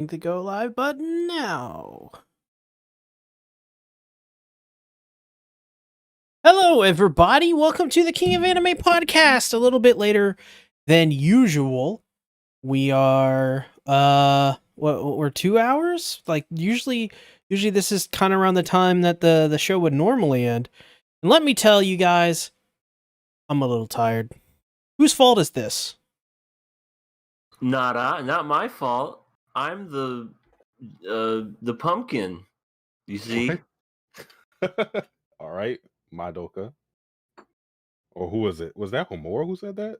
The go live button now. Hello, everybody. Welcome to the King of Anime podcast. A little bit later than usual. We are we're 2 hours. Like usually this is kind of around the time that the show would normally end. And let me tell you guys, I'm a little tired. Whose fault is this? Not my fault. I'm the pumpkin. You see? All right, Madoka. Or who was it? Was that Homura who said that?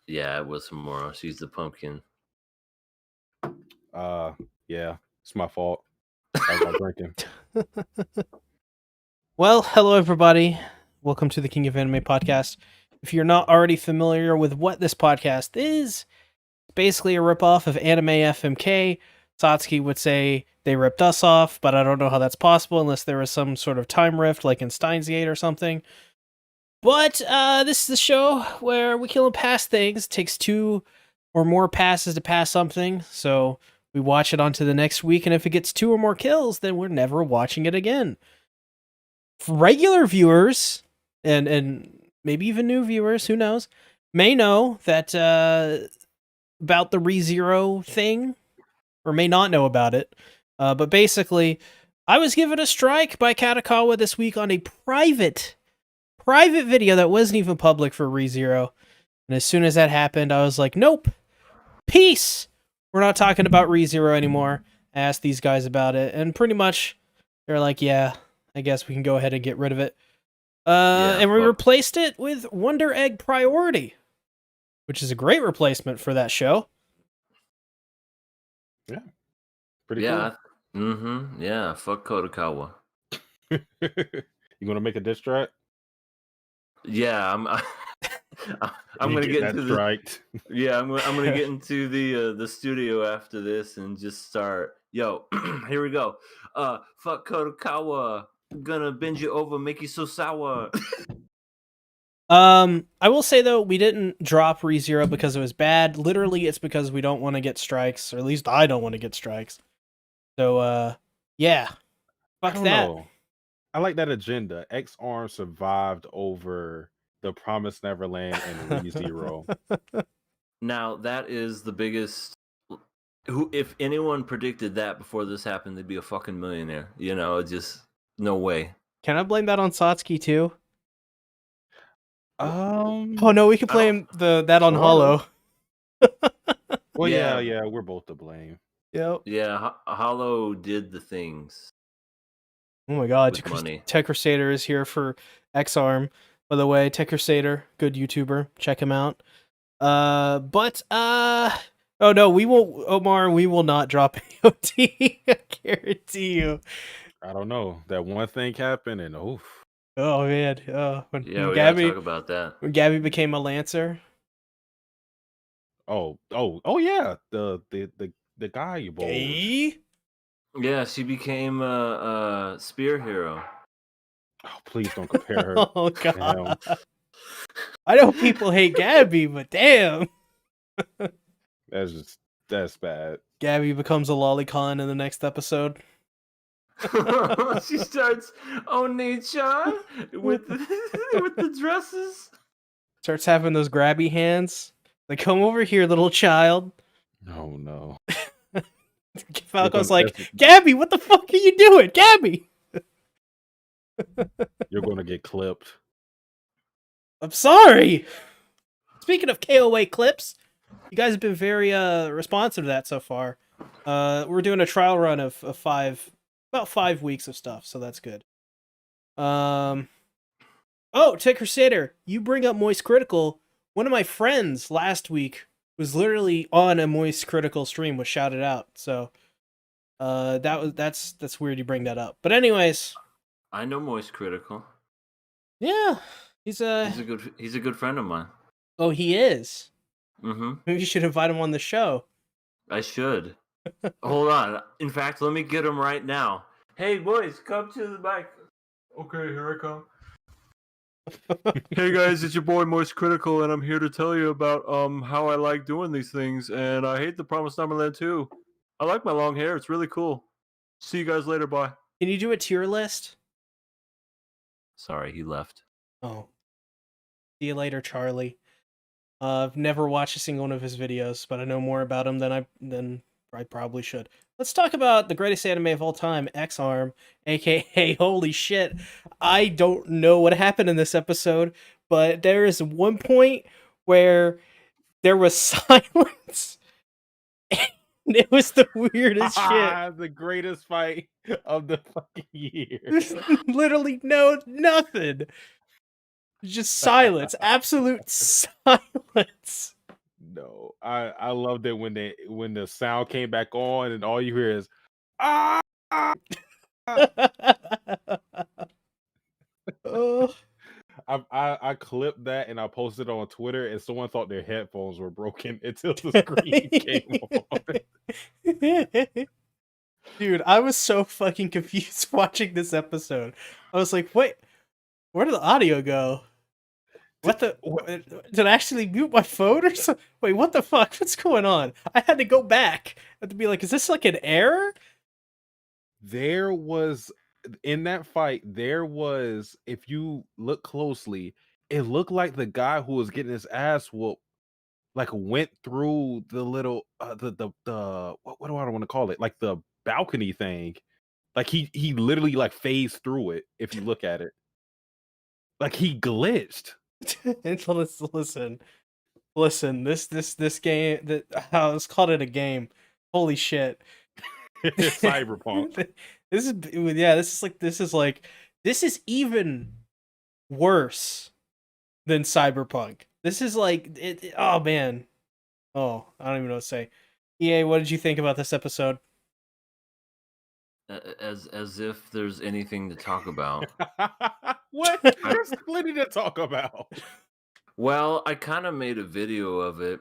Yeah, it was Homura. She's the pumpkin. Yeah, it's my fault. I was drinking. Well, hello everybody. Welcome to the King of Anime podcast. If you're not already familiar with what this podcast is, basically a ripoff of Anime FMK. Satsuki would say they ripped us off, but I don't know how that's possible unless there was some sort of time rift like in Steins Gate or something. But this is the show where we kill and pass things. It takes 2 or more passes to pass something, so we watch it on to the next week, and if it gets 2 or more kills, then we're never watching it again. For regular viewers, and maybe even new viewers, who knows, may know that about the ReZero thing, or may not know about it. But basically, I was given a strike by Katakawa this week on a private video that wasn't even public for ReZero. And as soon as that happened, I was like, nope, peace. We're not talking about ReZero anymore. I asked these guys about it, and pretty much they're like, yeah, I guess we can go ahead and get rid of it. And we replaced it with Wonder Egg Priority, which is a great replacement for that show. Yeah. Pretty cool. Mm-hmm. Yeah, fuck Kodakawa. You gonna make a diss track? Yeah, I'm gonna get into striked. Yeah, I'm gonna get into the studio after this and just start. Yo, here we go. Fuck Kodakawa. Gonna bend you over, make you so sour. I will say though, we didn't drop ReZero because it was bad. Literally, it's because we don't want to get strikes, or at least I don't want to get strikes. So, yeah, fuck that. Know. I like that agenda. X-Arm survived over the Promised Neverland and ReZero. Now that is the biggest. If anyone predicted that before this happened, they'd be a fucking millionaire. You know, just no way. Can I blame that on Satsuki too? Oh no, we can blame that on Hollow. Well, yeah, we're both to blame. Yep. Yeah, Hollow did the things. Oh my god, Tech Crusader is here for X-Arm. By the way, Tech Crusader, good YouTuber. Check him out. Oh no, we won't, Omar, we will not drop AoT. I guarantee you. I don't know. That one thing happened and oof. Oh man, when Gabby, talk about that. When Gabby became a Lancer. Oh yeah, the guy you bowled. Hey? Yeah, she became a spear hero. Oh, please don't compare her. Oh god. I know people hate Gabby, but damn. That's bad. Gabby becomes a lolicon in the next episode. She starts Oni-chan with the dresses. Starts having those grabby hands. Like, come over here, little child. No. Falco's like, Gabby, what the fuck are you doing? Gabby! You're going to get clipped. I'm sorry! Speaking of KOA clips, you guys have been very responsive to that so far. We're doing a trial run of about 5 weeks of stuff, so that's good. Oh, Tech Crusader, you bring up Moist Critical. One of my friends last week was literally on a Moist Critical stream, was shouted out. So that's weird you bring that up. But anyways, I know Moist Critical. Yeah, he's a good friend of mine. Oh, he is. Mm-hmm. Maybe you should invite him on the show. I should. Hold on. In fact, let me get him right now. Hey, boys, come to the mic. Okay, here I come. Hey guys, it's your boy Moist Critical, and I'm here to tell you about how I like doing these things, and I hate the Promised Neverland too. I like my long hair. It's really cool. See you guys later. Bye. Can you do a tier list? Sorry, he left. Oh. See you later, Charlie. I've never watched a single one of his videos, but I know more about him than I probably should. Let's talk about the greatest anime of all time, X-Arm, aka holy shit. I don't know what happened in this episode, but there is one point where there was silence. And it was the weirdest shit. The greatest fight of the fucking year. There's literally nothing. Just silence. Absolute silence. No, I loved it when the sound came back on and all you hear is ah. Oh. I clipped that and I posted it on Twitter and someone thought their headphones were broken until the screen came on. Dude, I was so fucking confused watching this episode. I was like, wait, where did the audio go? Did I actually mute my phone or something? Wait, what the fuck? What's going on? I had to go back. I had to be like, is this like an error? There was in that fight, if you look closely, it looked like the guy who was getting his ass whooped like went through the little the what do I want to call it? Like the balcony thing. Like he literally like phased through it if you look at it. Like he glitched. Listen. This game let's call it a game. Holy shit. Cyberpunk. This is even worse than Cyberpunk. This is like oh man. Oh, I don't even know what to say. EA, what did you think about this episode? As if there's anything to talk about. What? There's plenty to talk about. Well, I kind of made a video of it.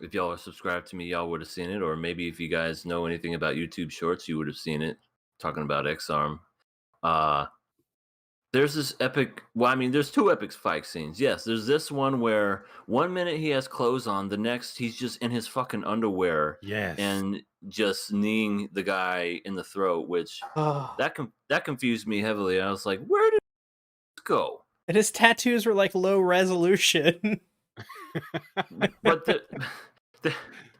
If y'all are subscribed to me, y'all would have seen it. Or maybe if you guys know anything about YouTube Shorts, you would have seen it. Talking about X-Arm. There's this epic... Well, I mean, there's two epic fight scenes. Yes, there's this one where 1 minute he has clothes on. The next, he's just in his fucking underwear. Yes. And just kneeing the guy in the throat, which... that confused me heavily. I was like, where did this go? And his tattoos were like low resolution. But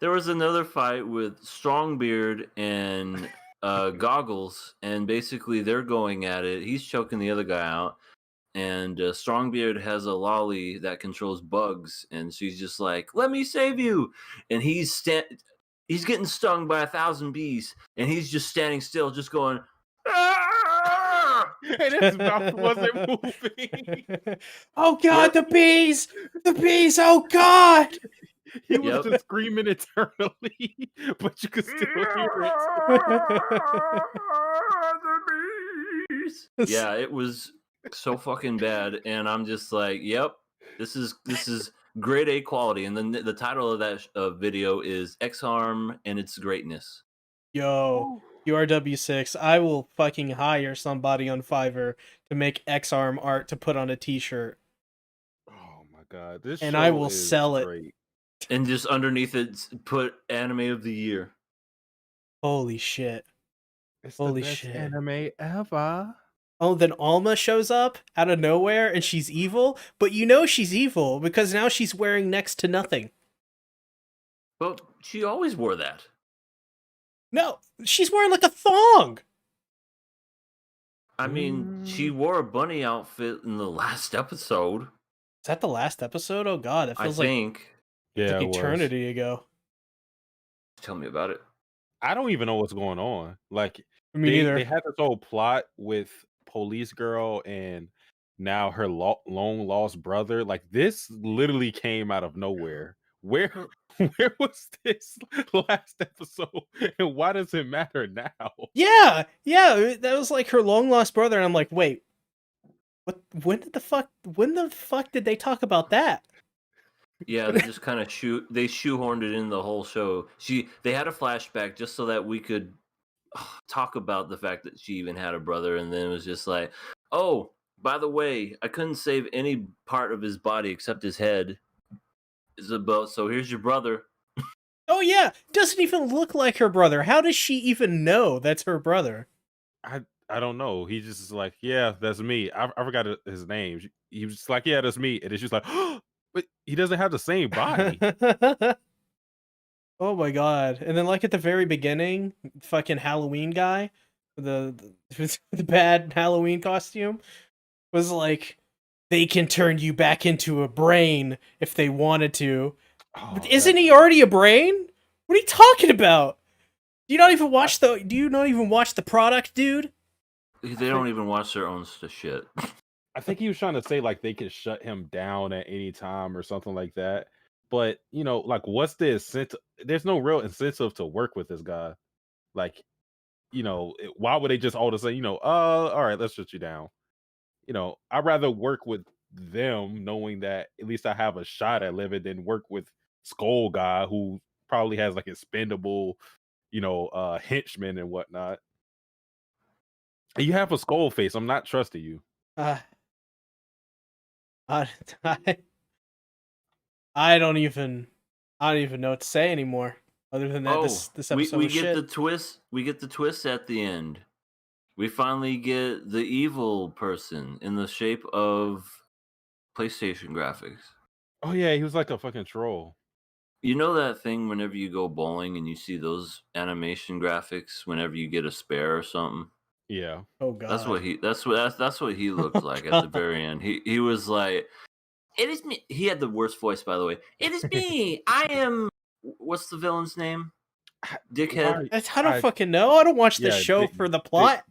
there was another fight with Strongbeard and Goggles, and basically they're going at it. He's choking the other guy out, and Strongbeard has a lolly that controls bugs, and she's just like, "Let me save you!" And he's getting stung by 1,000 bees, and he's just standing still, just going. "Ah!" And his mouth wasn't moving. Oh god, the bees! The bees! Oh god! He was just screaming eternally, but you could still hear it. The bees! Yeah, it was so fucking bad, and I'm just like, yep, this is grade A quality. And then the title of that video is X-Arm and its greatness. Yo, URW6, I will fucking hire somebody on Fiverr to make X-Arm art to put on a t-shirt. Oh my god, this and show I will is sell it. great. And just underneath it, put anime of the year. Holy shit. It's Holy the best shit. anime ever. Oh, then Alma shows up out of nowhere and she's evil, but you know she's evil because now she's wearing next to nothing. But she always wore that. No, she's wearing like a thong. I mean, she wore a bunny outfit in the last episode. Is that the last episode? Oh god, it feels like eternity ago. Tell me about it. I don't even know what's going on. Like, Me neither. They had this whole plot with Police Girl and now her long lost brother. Like, this literally came out of nowhere. Where was this last episode, and why does it matter now? Yeah, that was like her long lost brother, and I'm like, wait, what? When the fuck did they talk about that? Yeah, they just kind of they shoehorned it in the whole show. They had a flashback just so that we could talk about the fact that she even had a brother, and then it was just like, oh, by the way, I couldn't save any part of his body except his head. So here's your brother. Oh yeah, doesn't even look like her brother. How does she even know that's her brother? I don't know. He just is like, yeah, that's me. I forgot his name. He was just like, yeah, that's me. And then she's like, but he doesn't have the same body. Oh my god! And then like at the very beginning, fucking Halloween guy, the bad Halloween costume was like, they can turn you back into a brain if they wanted to. But Oh, isn't that he guy. already a brain? What are you talking about? Do you not even watch the? Do you not even watch the product, dude? They don't even watch their own shit. I think he was trying to say like they could shut him down at any time or something like that. But like, what's the incentive? There's no real incentive to work with this guy. Like, why would they just all of a sudden, all right, let's shut you down. I'd rather work with them knowing that at least I have a shot at living than work with Skull Guy who probably has like expendable, henchmen and whatnot. And you have a skull face. I'm not trusting you. Uh, I, I, I don't even know what to say anymore. Other than that, this episode we was get shit. the twist. We get the twist at the end. We finally get the evil person in the shape of PlayStation graphics. Oh yeah, he was like a fucking troll. You know that thing whenever you go bowling and you see those animation graphics whenever you get a spare or something? Yeah. Oh god, That's what he looked like at the very end. He was like, "It is me." He had the worst voice, by the way. "It is me. I am." What's the villain's name? Dickhead. I don't fucking know. I don't watch the Yeah, show for the plot.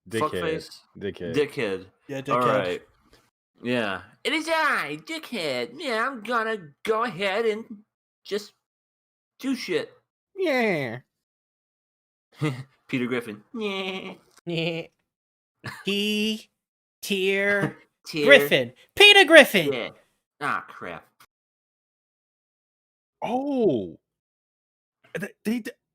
Dickhead. Dickhead. Yeah, dickhead. All right. Yeah. It is I, Dickhead. Yeah, I'm gonna go ahead and just do shit. Yeah. Peter Griffin. Yeah. Yeah. He, Tier, Tier. Griffin, Peter Griffin. Yeah. Ah, crap. Oh,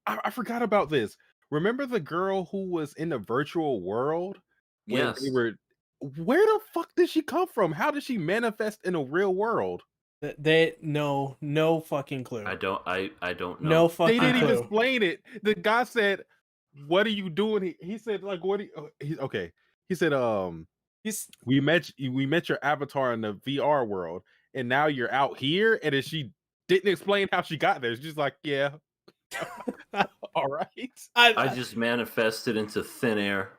I forgot about this. Remember the girl who was in the virtual world when Yes. they were? Where the fuck did she come from? How did she manifest in a real world? They no fucking clue. I don't know. No fucking They didn't clue. even explain it. The guy said, "What are you doing?" He said, "Like, what? Okay." He said, He's we met your avatar in the VR world, and now you're out here." And then she didn't explain how she got there. She's just like, "Yeah, all right." I just manifested into thin air.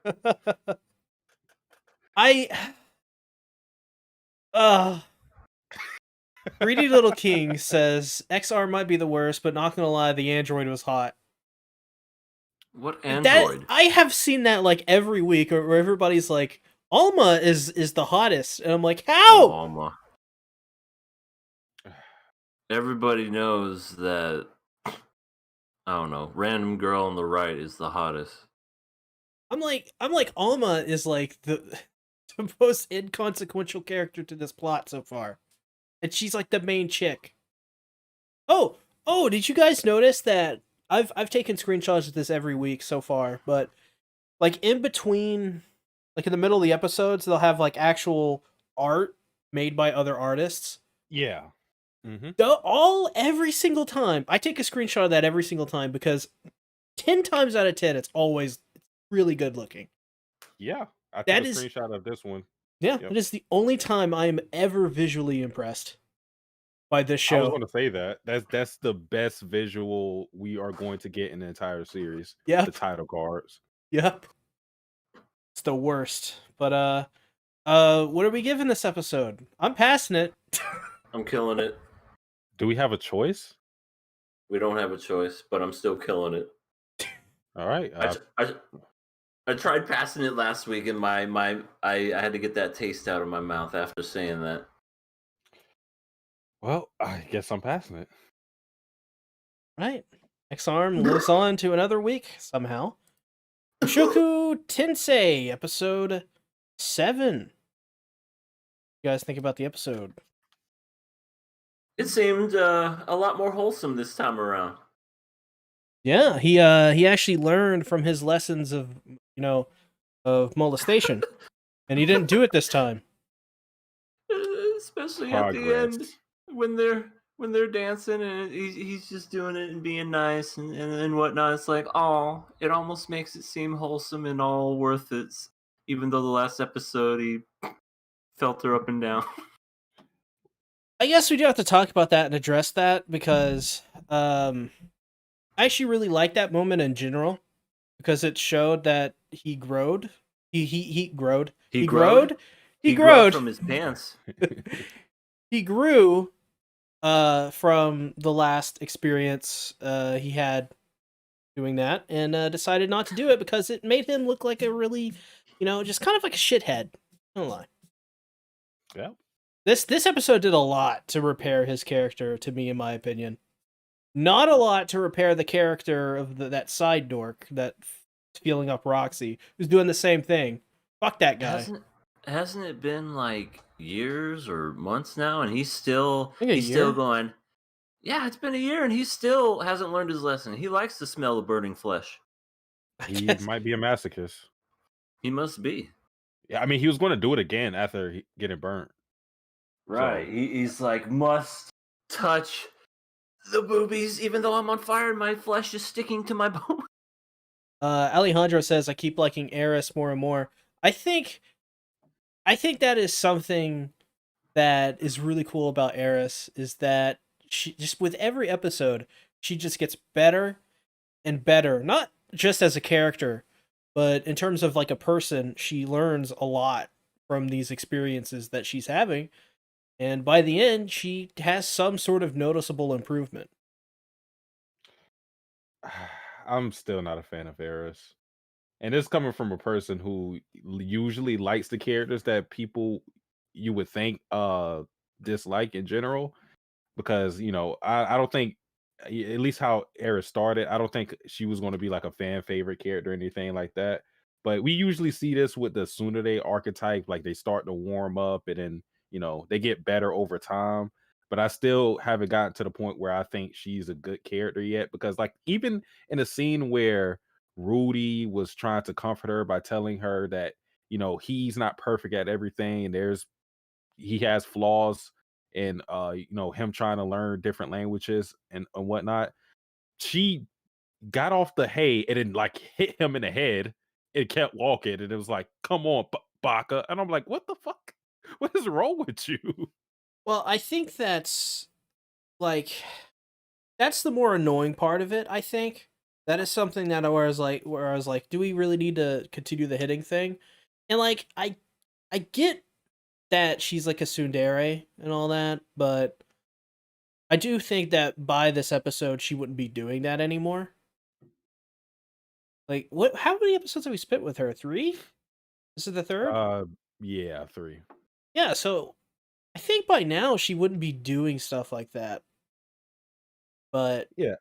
Greedy Little King says XR might be the worst, but not gonna lie, the android was hot. What android? I have seen that like every week, where everybody's like, Alma is the hottest, and I'm like, how? Alma. Everybody knows that. I don't know. Random girl on the right is the hottest. I'm like Alma is like the most inconsequential character to this plot so far, and she's like the main chick. Oh, did you guys notice that I've taken screenshots of this every week so far, but like in between, like in the middle of the episodes, they'll have like actual art made by other artists. Yeah. Mm-hmm. Every single time, I take a screenshot of that every single time because 10 times out of 10, it's always really good looking. Yeah, I That took a is- screenshot of this one. Yeah, Yep. it is the only time I am ever visually impressed by this I was show. going to say that that's the best visual we are going to get in the entire series. Yep. The title cards. Yep. It's the worst. But what are we giving this episode? I'm passing it. I'm killing it. Do we have a choice? We don't have a choice, but I'm still killing it. All right. I tried passing it last week, and I had to get that taste out of my mouth after saying that. Well, I guess I'm passing it. Right. X-Arm lives on to another week somehow. Mushoku Tensei, episode 7. What you guys think about the episode? It seemed a lot more wholesome this time around. Yeah, he actually learned from his lessons of molestation, and he didn't do it this time. Especially at the end when when they're dancing and he's just doing it and being nice and whatnot. It's like, oh, it almost makes it seem wholesome and all worth it. Even though the last episode he felt her up and down. I guess we do have to talk about that and address that because I actually really like that moment in general because it showed that he growed. He growed. He growed. He grew growed from his pants. He grew from the last experience he had doing that and decided not to do it because it made him look like a really, just kind of like a shithead. I don't lie. Yeah. This episode did a lot to repair his character, to me, in my opinion. Not a lot to repair the character of that side dork that's feeling up Roxy, who's doing the same thing. Fuck that guy. Hasn't it been like years or months now, and he's still year. Still going? Yeah, it's been a year, and he still hasn't learned his lesson. He likes to smell the burning flesh. He might be a masochist. He must be. Yeah, I mean, he was going to do it again after getting burnt. Right. So, he's like, must touch the boobies, even though I'm on fire and my flesh is sticking to my bone. Alejandro says, I keep liking Eris more and more. I think that is something that is really cool about Eris, is that she just, with every episode, she just gets better and better. Not just as a character, but in terms of like a person, she learns a lot from these experiences that she's having. And by the end, she has some sort of noticeable improvement. I'm still not a fan of Eris. And it's coming from a person who usually likes the characters that people you would think dislike in general. Because, I don't think, at least how Eris started, I don't think she was going to be like a fan favorite character or anything like that. But we usually see this with the Tsunade archetype, like they start to warm up and then, they get better over time. But I still haven't gotten to the point where I think she's a good character yet. Because, like, even in a scene where Rudy was trying to comfort her by telling her that, he's not perfect at everything and he has flaws, and him trying to learn different languages and whatnot, she got off the hay and then like hit him in the head and kept walking, and it was like, come on, Baka. And I'm like, what the fuck, what is wrong with you? Well, I think that's the more annoying part of it. I think that is something that where I was like, do we really need to continue the hitting thing? And like, I get that she's like a tsundere and all that, but I do think that by this episode she wouldn't be doing that anymore. Like, what? How many episodes have we spent with her? 3? This is the 3rd. Yeah, 3. Yeah, so I think by now she wouldn't be doing stuff like that. But yeah,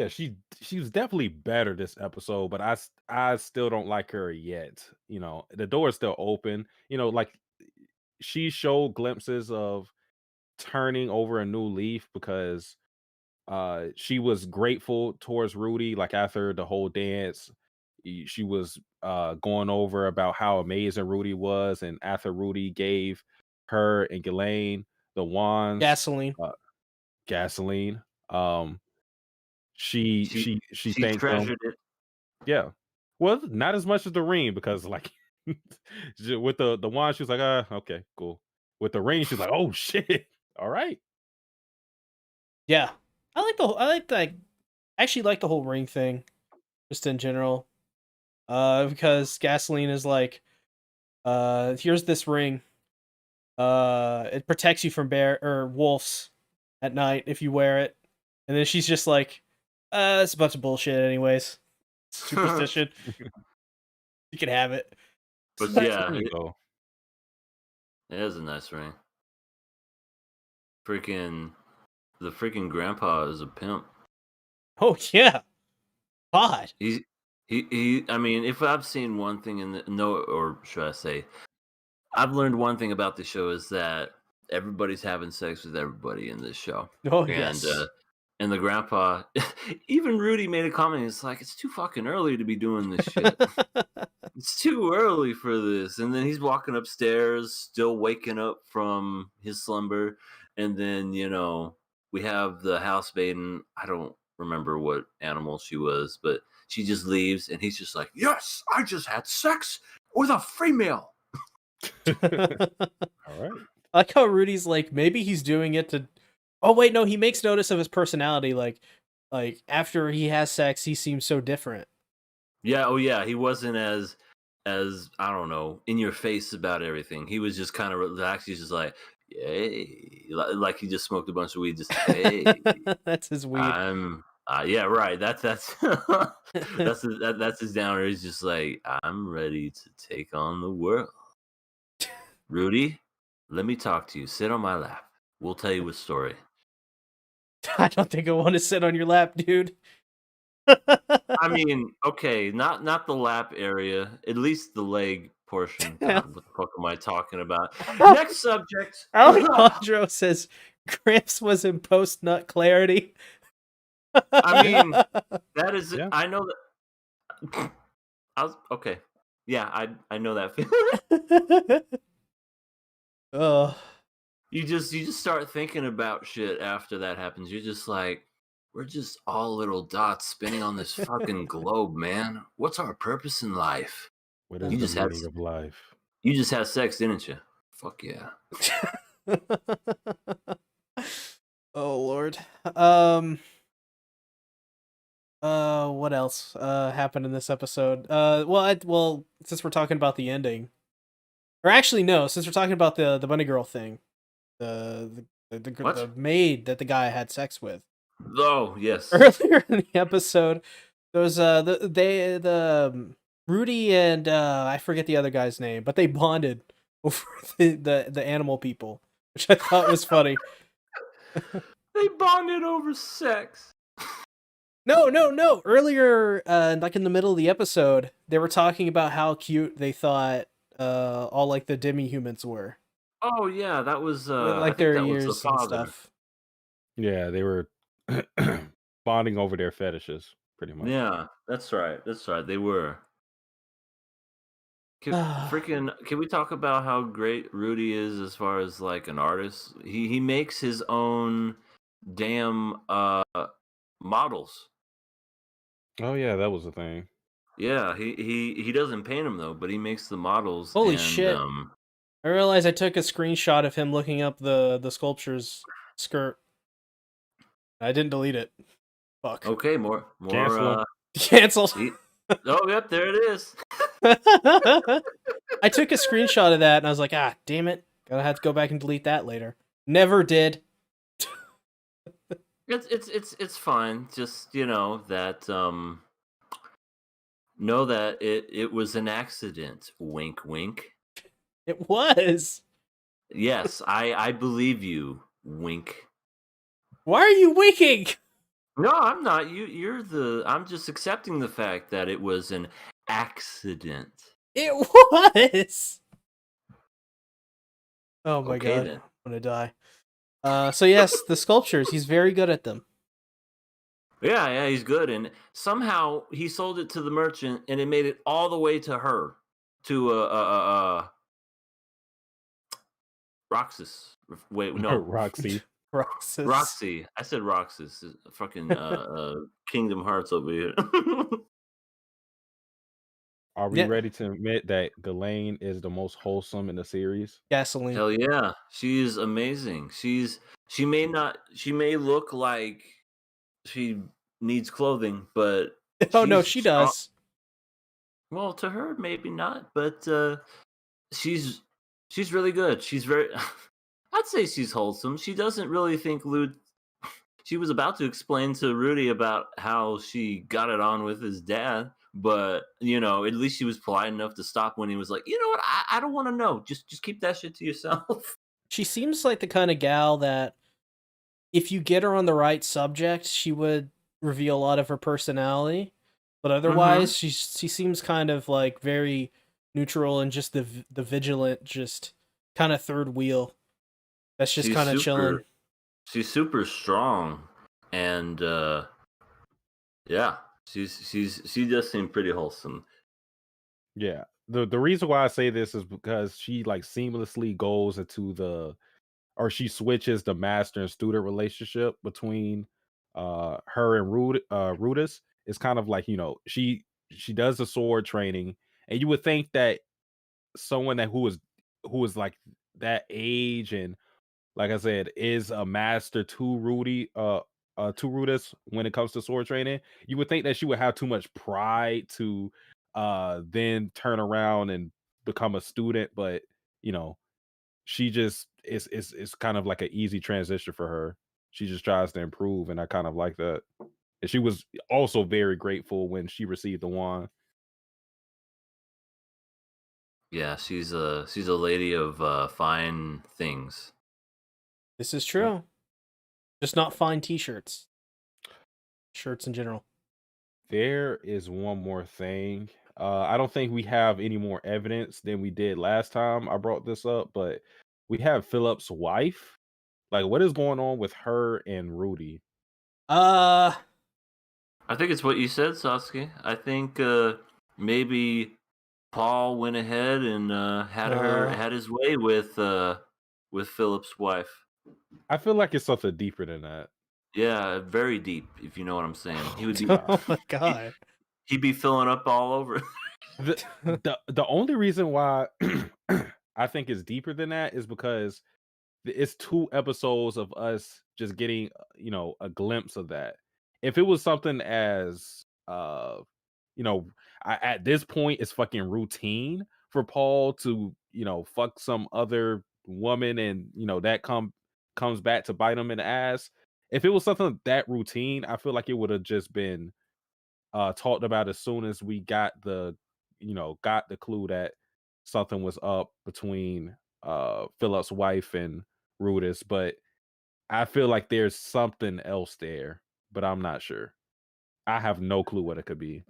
she's definitely better this episode, but I still don't like her yet. The door is still open. Like, she showed glimpses of turning over a new leaf because she was grateful towards Rudy, like after the whole dance. She was going over about how amazing Rudy was, and after Rudy gave her and Ghislaine the wands, gasoline. Gasoline. She thanked them. Treasured it. Yeah. Well, not as much as the ring, because like with the wand, she was like, okay, cool. With the ring, she's like, oh shit. All right. Yeah. I actually like the whole ring thing, just in general. Because gasoline is like, here's this ring. It protects you from bear or wolves at night if you wear it. And then she's just like, it's a bunch of bullshit anyways. Superstition. You can have it. But yeah, it is a nice ring. The freaking grandpa is a pimp. Oh yeah. God. He I mean, if I've seen one thing or should I say, I've learned one thing about the show is that everybody's having sex with everybody in this show. Oh, and yes. And the grandpa, even Rudy made a comment. It's like, it's too fucking early to be doing this shit. It's too early for this. And then he's walking upstairs, still waking up from his slumber. And then, we have the house maiden. I don't remember what animal she was, but she just leaves, and he's just like, "Yes, I just had sex with a female." All right. I like how Rudy's like, maybe he's doing it to. Oh wait, no, he makes notice of his personality. Like after he has sex, he seems so different. Yeah, oh yeah, he wasn't as I don't know, in your face about everything. He was just kind of relaxed. He's just like, "Yay," like he just smoked a bunch of weed. Just hey, That's his weed. I'm yeah, right. That's that's his downer. He's just like, I'm ready to take on the world. Rudy, let me talk to you. Sit on my lap. We'll tell you a story. I don't think I want to sit on your lap, dude. I mean, okay, not the lap area, at least the leg portion. God, what the fuck am I talking about? Next subject. Alejandro says Gramps was in post nut clarity. I mean, that is. Yeah. I know that. I was okay. Yeah, I know that feeling. Oh, You just start thinking about shit after that happens. You're just like, we're just all little dots spinning on this fucking globe, man. What's our purpose in life? What is You the just had meaning of life? you just had sex, didn't you? Fuck yeah. oh Lord. What else happened in this episode? Well, since we're talking about the ending, or actually no, since we're talking about the bunny girl thing, What? the maid that the guy had sex with Oh yes. earlier in the episode, those Rudy and I forget the other guy's name, but they bonded over the animal people, which I thought was funny. They bonded over sex. No. Earlier, like in the middle of the episode, they were talking about how cute they thought all like the demi-humans were. Oh yeah, that was With, I like think their that was the ears and father. stuff. Yeah, they were bonding over their fetishes, pretty much. Yeah, that's right. That's right. They were. Can we talk about how great Rudy is as far as like an artist? He makes his own damn models. Oh yeah, that was a thing. Yeah, he doesn't paint them though, but he makes the models. Holy and shit. I realized I took a screenshot of him looking up the sculpture's skirt. I didn't delete it. Fuck. Okay, more Cancel 'em. Canceled. Oh yep, there it is. I took a screenshot of that and I was like, damn it. Gonna have to go back and delete that later. Never did. It's fine. Just know that it was an accident. Wink wink. It was. Yes, I believe you. Wink. Why are you winking? No, I'm not. I'm just accepting the fact that it was an accident. It was. Oh my Okay, god. then. I'm gonna die. So yes, the sculptures, he's very good at them. Yeah, he's good. And somehow he sold it to the merchant and it made it all the way to her. To Roxas. Wait, no. Roxy. Roxas. I said Roxas. Fucking Kingdom Hearts over here. Are we Yeah. ready to admit that Ghislaine is the most wholesome in the series? Gasoline. Hell yeah. She's amazing. She may look like she needs clothing, but Oh no, she's she strong. does. Well, to her maybe not, but she's really good. She's very I'd say she's wholesome. She doesn't really think she was about to explain to Rudy about how she got it on with his dad, but at least she was polite enough to stop when he was like, you know what, I don't want to know. Just keep that shit to yourself. She seems like the kind of gal that if you get her on the right subject, she would reveal a lot of her personality. But otherwise, she seems kind of like very neutral and just the vigilant, just kind of third wheel. That's just kind of chilling. She's super strong, and yeah, she does seem pretty wholesome. Yeah. The reason why I say this is because she like seamlessly goes into the or she switches the master and student relationship between her and Rudis. It's kind of like, she does the sword training, and you would think that someone who is like that age, and like I said, is a master to Rudis when it comes to sword training. You would think that she would have too much pride to then turn around and become a student, but you know, she just is kind of like an easy transition for her. She just tries to improve, and I kind of like that. And she was also very grateful when she received the wand. Yeah, she's a lady of fine things. This is true. Just not fine t-shirts. Shirts in general. There is one more thing. I don't think we have any more evidence than we did last time I brought this up, but we have Philip's wife. Like, what is going on with her and Rudy? Uh I think it's what you said, Sasuke. I think maybe Paul went ahead and had his way with Philip's wife. I feel like it's something deeper than that. Yeah, very deep, if you know what I'm saying. He would be oh my god. he'd be filling up all over. The only reason why I think it's deeper than that is because it's 2 episodes of us just getting, a glimpse of that. If it was something as you know at this point it's fucking routine for Paul to, fuck some other woman, and that comes back to bite him in the ass. If it was something that routine, I feel like it would have just been talked about as soon as we got the clue that something was up between Philip's wife and Rudis. But I feel like there's something else there, but I'm not sure. I have no clue what it could be.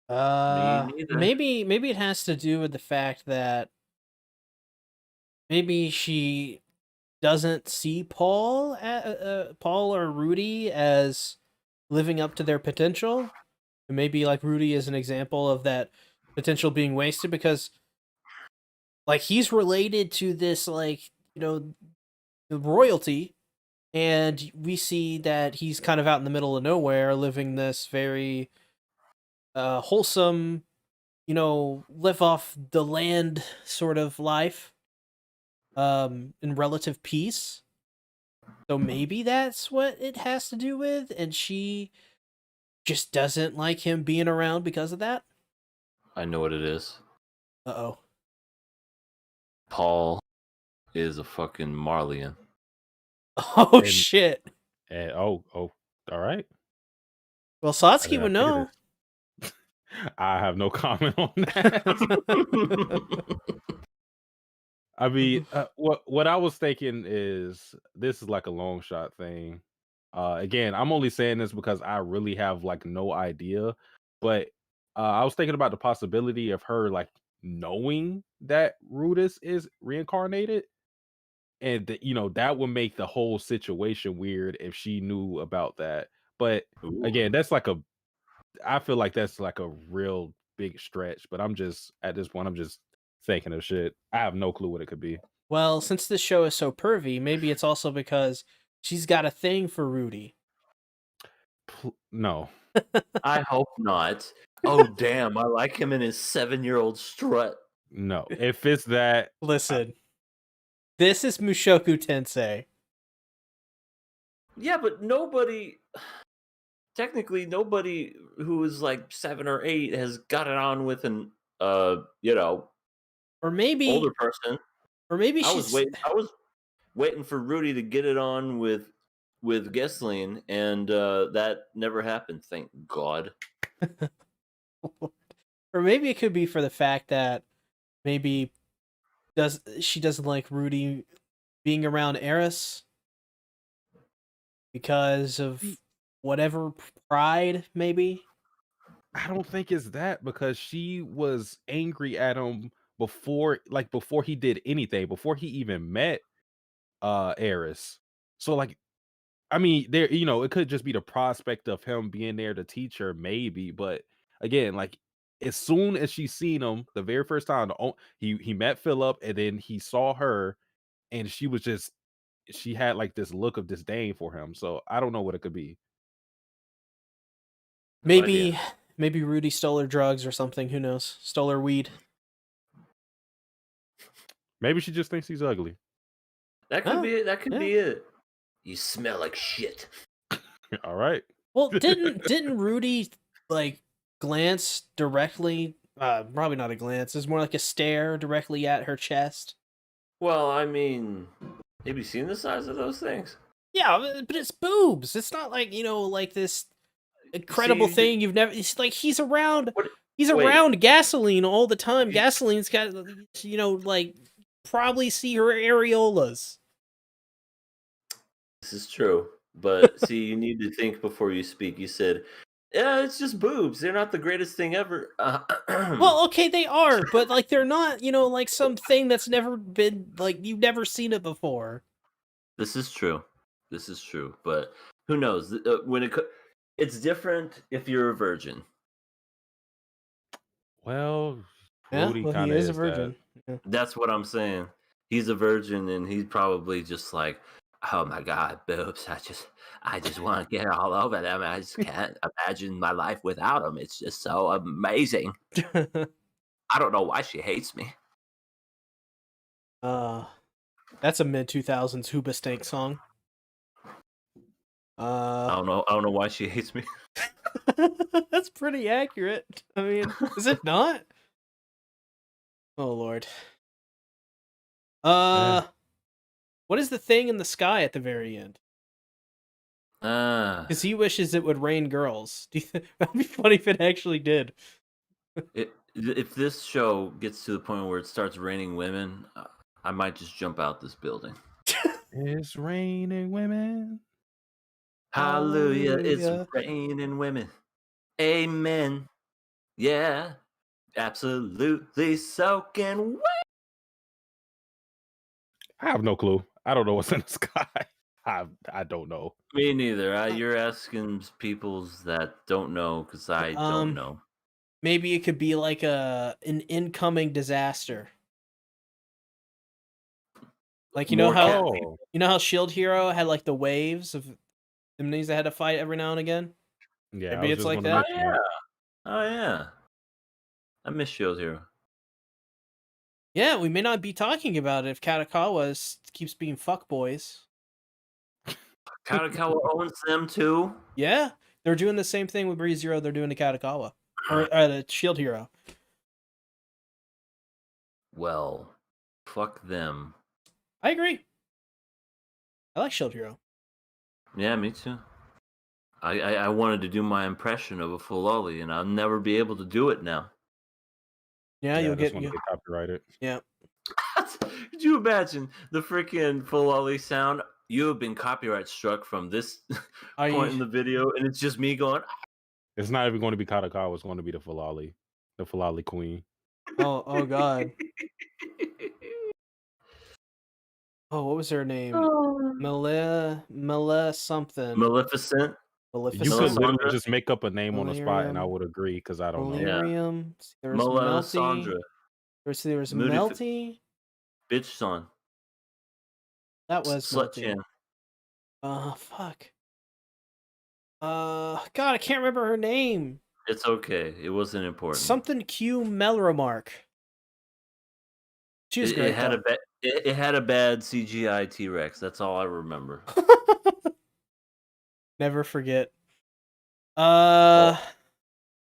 Me neither. Maybe it has to do with the fact that maybe she doesn't see Paul or Rudy as living up to their potential. And maybe like Rudy is an example of that potential being wasted because like he's related to this like, the royalty, and we see that he's kind of out in the middle of nowhere living this very wholesome, live off the land sort of life in relative peace. So maybe that's what it has to do with, and she just doesn't like him being around because of that. I know what it is. Uh-oh. Paul is a fucking Marleyan. Oh And, shit. and all right. Well, I Satsuki did would not figure know. this. I have no comment on that. I mean, what I was thinking is this is like a long shot thing. Again, I'm only saying this because I really have like no idea, but I was thinking about the possibility of her like knowing that Rudis is reincarnated, and that would make the whole situation weird if she knew about that. But Ooh. again, I feel like that's like a real big stretch. But I'm just at this point, I'm just thinking of shit. I have no clue what it could be. Well, since this show is so pervy, maybe it's also because she's got a thing for Rudy. No. I hope not. Oh damn, I like him in his 7-year-old strut. No. If it's that, Listen, this is Mushoku Tensei. Yeah, but technically nobody who is like 7 or 8 has got it on with an Or maybe older person. Or maybe I she's was waiting for Rudy to get it on with Gessling, and that never happened, thank God. or maybe it could be for the fact that maybe she doesn't like Rudy being around Eris because of whatever pride, maybe. I don't think it's that, because she was angry at him before he did anything, before he even met Eris. So like, I mean, there, it could just be the prospect of him being there to teach her, maybe. But again, like, as soon as she seen him the very first time, he met Philip, and then he saw her, and she had like this look of disdain for him. So I don't know what it could be. No idea. Maybe Rudy stole her drugs or something. Who knows? Stole her weed. Maybe she just thinks he's ugly. That could Oh, be it. That could yeah. be it. You smell like shit. All right. Well, didn't Rudy like glance directly? Probably not a glance. It's more like a stare directly at her chest. Well, I mean, have you seen the size of those things? Yeah, but it's boobs. It's not like like this incredible See, thing you've never. It's like he's around. What? He's Wait. around gasoline all the time. You- Gasoline's got like probably see her areolas. This is true, but see, you need to think before you speak. You said, "Yeah, it's just boobs. They're not the greatest thing ever." Well, okay, they are, but like they're not, like something that's never been like you've never seen it before. This is true. This is true, but who knows? When it's different if you're a virgin. Well, Yeah, Rudy well, he kind of is a is virgin. that. Yeah. That's what I'm saying. He's a virgin, and he's probably just like, "Oh my god, boobs! I just want to get all over them. I just can't imagine my life without them. It's just so amazing. I don't know why she hates me." That's a mid 2000s Hoobastank song. I don't know. I don't know why she hates me. That's pretty accurate. I mean, is it not? Oh Lord. What is the thing in the sky at the very end? Because he wishes it would rain girls. Do you think that'd be funny if it actually did? If this show gets to the point where it starts raining women, I might just jump out this building. It's raining women. Hallelujah, Hallelujah. it's raining women. Amen. Yeah, absolutely soaking wet. I have no clue. I don't know what's in the sky. I don't know. Me neither. You're asking peoples that don't know because I don't know. Maybe it could be like an incoming disaster. Like you know how Shield Hero had like the waves of enemies that had to fight every now and again. Yeah, Maybe it's like that. Oh yeah. I miss Shield Hero. Yeah, we may not be talking about it if Katakawa keeps being fuckboys. Katakawa owns them too. Yeah, they're doing the same thing with ReZero. They're doing to Katakawa or the Shield Hero. Well, fuck them. I agree. I like Shield Hero. Yeah, me too. I wanted to do my impression of a Fulali, and I'll never be able to do it now. Yeah, you'll get copyrighted. Yeah. Could you imagine the freaking Fulali sound? You have been copyright struck from this point in the video, and it's just me going. It's not even going to be Katakawa. It's going to be the Fulali Queen. Oh God. Oh, what was her name? Mele something. Maleficent. You could literally just make up a name on the spot, and I would agree because I don't know. Delirium. There was Melisandre. Melty. There was Melty. Bitch son. That was Slut Melty. Chan. Fuck. God, I can't remember her name. It's okay. It wasn't important. Something Q Melremark. She was great. It had a bad CGI T-Rex. That's all I remember. Never forget. What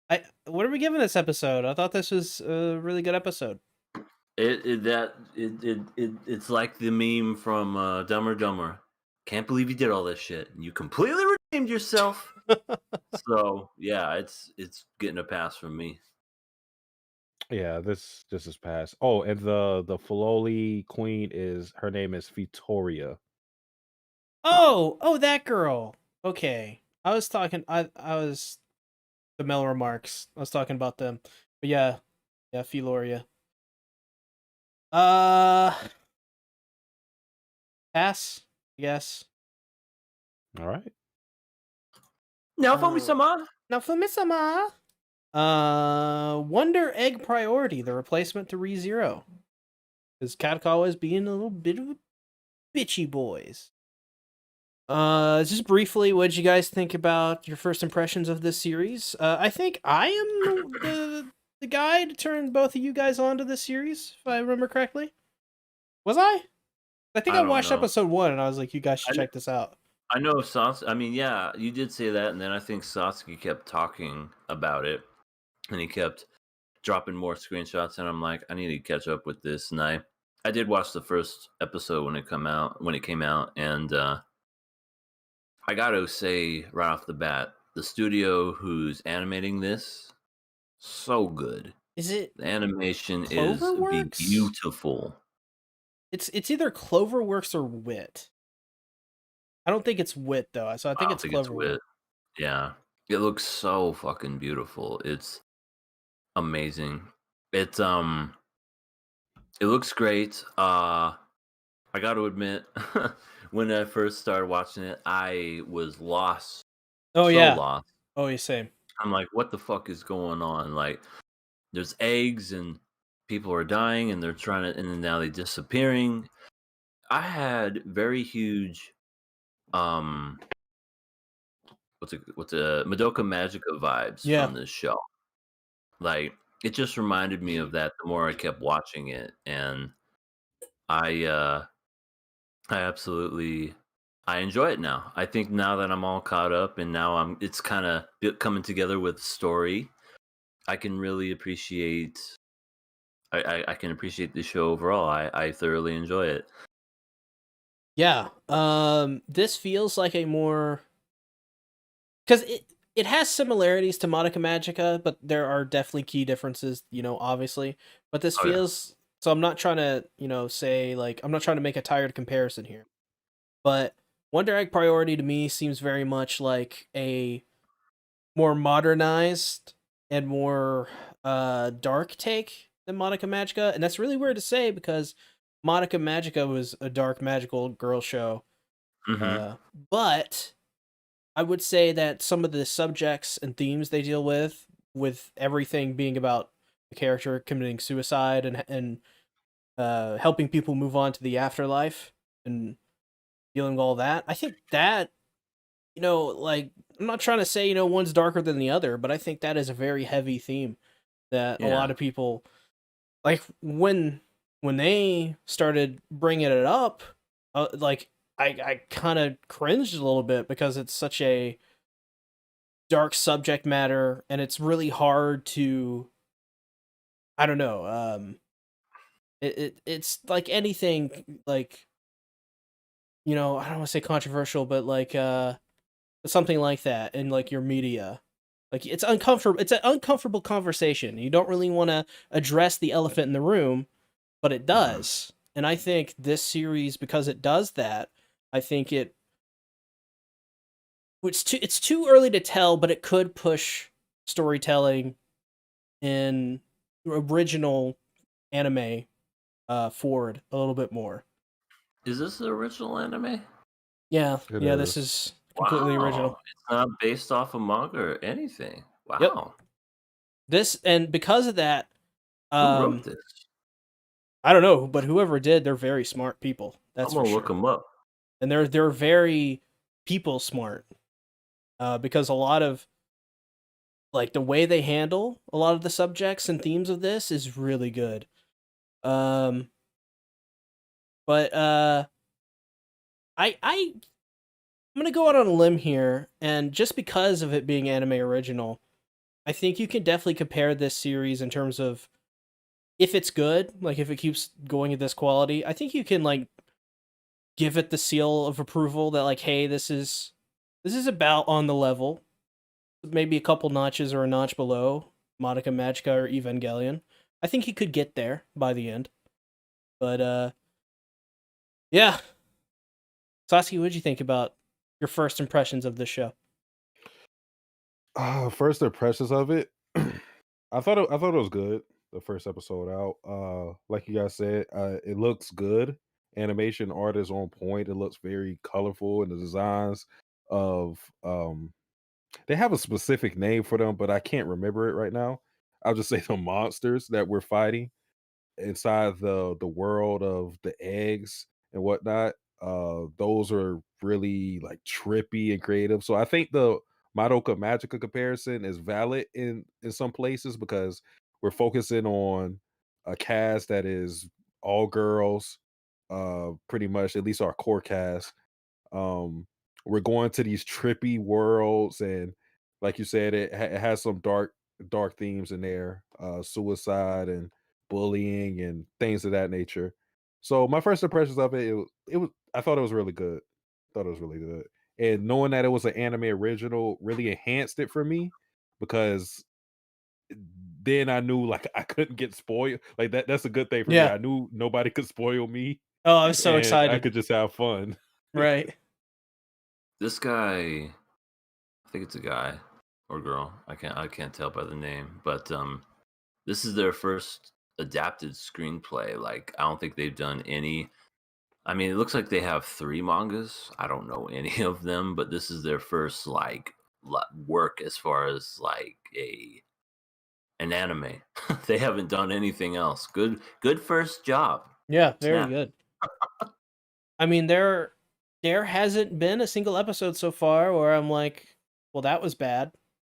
are we giving this episode? I thought this was a really good episode. It's like the meme from Dumb or Dumber. Can't believe you did all this shit. You completely redeemed yourself. So yeah, it's getting a pass from me. Yeah, this is pass. Oh, and the Fulali Queen her name is Victoria. Oh, that girl. Okay, I was talking. I was the Mel remarks. I was talking about them. But yeah, Filoria. Pass. Yes. All right. Now for me, sama. Wonder Egg Priority, the replacement to ReZero. Because Katakawa is being a little bit of a bitchy boys. Just briefly, what did you guys think about your first impressions of this series? I think I am the guy to turn both of you guys on to this series, if I remember correctly. Was I? I think I I don't watched know. episode 1 and I was like, you guys should I check this out. know Sasuke. I mean, yeah, you did say that, and then I think Sasuke kept talking about it, and he kept dropping more screenshots, and I'm like, I need to catch up with this. And I did watch the first episode when it came out, and I gotta say right off the bat, the studio who's animating this, so good. Is it The animation is Cloverworks? beautiful. It's either Cloverworks or Wit. I don't think it's Wit though, so I I think don't it's think it's Cloverworks. wit. Yeah, it looks so fucking beautiful. It's amazing. It it looks great. I got to admit, when I first started watching it, I was lost, Oh so yeah. lost. Oh yeah, same. I'm like, what the fuck is going on? Like, there's eggs and people are dying and they're trying to, and then now they're disappearing. I had very huge, um, what's a Madoka Magica vibes Yeah. from this show. Like, it just reminded me of that the more I kept watching it, and I, uh, I absolutely I enjoy it now. I think now that I'm all caught up and now it's kind of coming together with story, I can really appreciate I can appreciate the show overall. I thoroughly enjoy it. Yeah. This feels like a more, because it has similarities to Madoka Magica, but there are definitely key differences, obviously. But this Oh yeah. feels, so I'm not trying to, say like I'm not trying to make a tired comparison here. But Wonder Egg Priority to me seems very much like a more modernized and more dark take than Madoka Magica, and that's really weird to say because Madoka Magica was a dark magical girl show. Mhm. But I would say that some of the subjects and themes they deal with everything being about the character committing suicide and helping people move on to the afterlife and dealing with all that. I think that, like, I'm not trying to say, one's darker than the other, but I think that is a very heavy theme that a lot Yeah. of people like when they started bringing it up, like I kind of cringed a little bit because it's such a dark subject matter and it's really hard to, I don't know, it's like anything, like, I don't want to say controversial, but like something like that in like your media. Like it's uncomfortable. It's an uncomfortable conversation. You don't really want to address the elephant in the room, but it Mhm. does. And I think this series, because it does that, I think it's too early to tell, but it could push storytelling in original anime forward a little bit more. Is this the original anime? Yeah, It yeah, this is. is completely Wow. original. It's not based off a manga or anything. Yep. Wow. This, and because of that, Who wrote um this? I don't know, but whoever did, they're very smart people. That's I'm for gonna look sure. them up. And they're very people smart. Because a lot of, like, the way they handle a lot of the subjects and themes of this is really good. Um but I'm gonna go out on a limb here, and just because of it being anime original, I think you can definitely compare this series in terms of if it's good, like if it keeps going at this quality, I think you can like give it the seal of approval that, like, hey, this is about on the level, maybe a couple notches or a notch below Madoka Magica or Evangelion. I think he could get there by the end. But yeah. Sasuke, what'd you think about your first impressions of this show? First impressions of it, I thought it was good. The first episode out, like you guys said, it looks good. Animation art is on point. It looks very colorful, and the designs of They have a specific name for them, but I can't remember it right now. I'll just say the monsters that we're fighting inside the world of the eggs and whatnot. Those are really like trippy and creative. So I think the Madoka Magica comparison is valid in some places because we're focusing on a cast that is all girls, pretty much, at least our core cast. um, we're going to these trippy worlds, and like you said, it has some dark themes in there, suicide and bullying and things of that nature. So my first impressions of it was I thought it was really good. Thought it was really good, and knowing that it was an anime original really enhanced it for me because then I knew like I couldn't get spoiled. Like that's a good thing for me. Yeah. I knew nobody could spoil me, Oh, I'm so and I excited. could just have fun. Right. This guy, I think it's a guy or girl. I can't tell by the name, but this is their first adapted screenplay. Like I don't think they've done any. I mean, it looks like they have 3 mangas. I don't know any of them, but this is their first like work as far as like an anime. They haven't done anything else. Good first job. Yeah, very Snap. good. I mean, there hasn't been a single episode so far where I'm like, well, that was bad,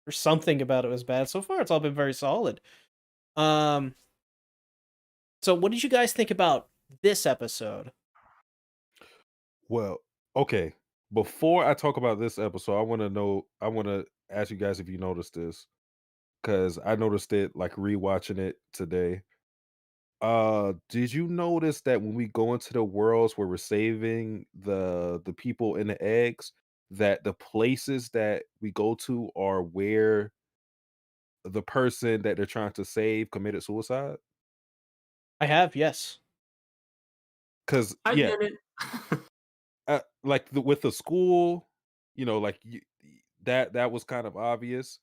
or something about it was bad. So far, it's all been very solid. Um, so what did you guys think about this episode? Well, okay. Before I talk about this episode, I want to ask you guys if you noticed this cuz I noticed it like rewatching it today. Did you notice that when we go into the worlds where we're saving the people in the eggs, that the places that we go to are where the person that they're trying to save committed suicide? I have, yes. Cuz I yeah, get it. like with the school, like that was kind of obvious.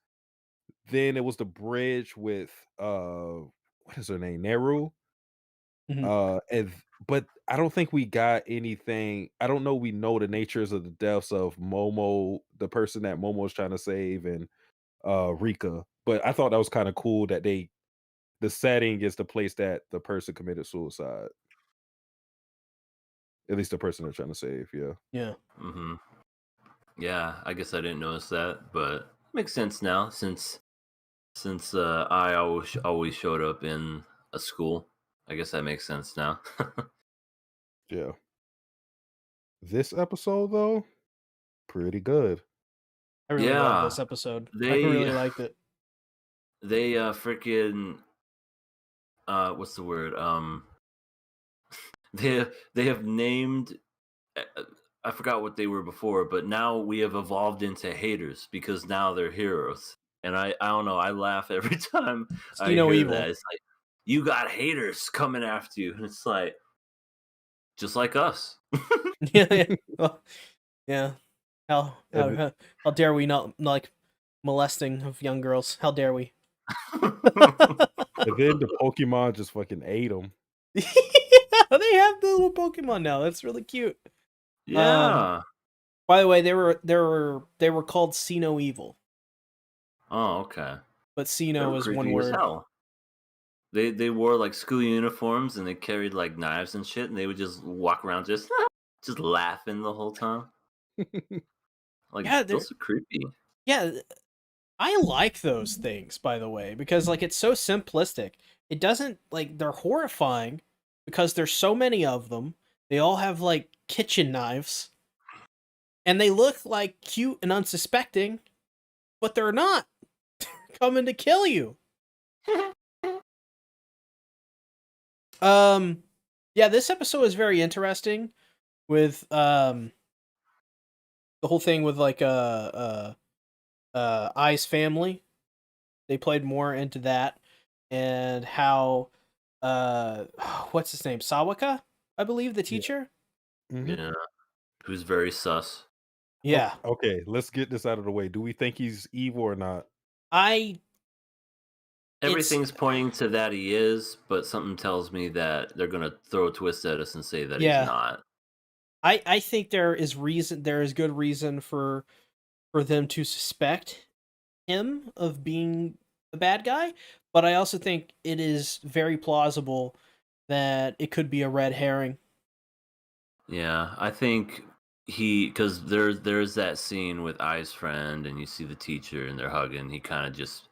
Then it was the bridge with what is her name? Neru. Mhm. But I don't think we got anything. I don't know we know the natures of the deaths of Momo, the person that Momo is trying to save, and Rika. But I thought that was kind of cool that the setting is the place that the person committed suicide. At least the person they're trying to save, yeah. Yeah. hmm Yeah, I guess I didn't notice that, but makes sense now since I always showed up in a school. I guess that makes sense now. Yeah. This episode though, pretty good. I really love Yeah, this episode. I they really liked it. they freaking what's the word? They have named I forgot what they were before, but now we have evolved into haters because now they're heroes. And I don't know, I laugh every time I See no hear that. evil. It's like you got haters coming after you, and it's like just like us. Yeah, yeah. Well, yeah. And, th- How dare we not like molesting of young girls? How dare we? and then the Pokemon just fucking ate them. Yeah, they have the little Pokemon now. That's really cute. Um, Yeah. by the way, they were called See No Evil, Oh, okay. but See They No were is one creepy as word. hell. They wore like school uniforms and they carried like knives and shit, and they would just walk around just laughing the whole time. Like Yeah, they're those are creepy. yeah. I like those things, by the way, because like it's so simplistic. It doesn't like they're horrifying because there's so many of them. They all have like kitchen knives, and they look like cute and unsuspecting, but they're not coming to kill you. Um, yeah, this episode is very interesting with the whole thing with like Ai's family. They played more into that and how what's his name? Sawaka, I believe, the Yeah. teacher. Mhm. Yeah. Who's very sus. Yeah. Okay, let's get this out of the way. Do we think he's evil or not? I it's Everything's pointing to that he is, but something tells me that they're gonna throw a twist at us and say that he's yeah. not. I think there is good reason for for them to suspect him of being the bad guy, but I also think it is very plausible that it could be a red herring. Yeah, I think because there's that scene with Ai's friend, and you see the teacher, and they're hugging. He kind of just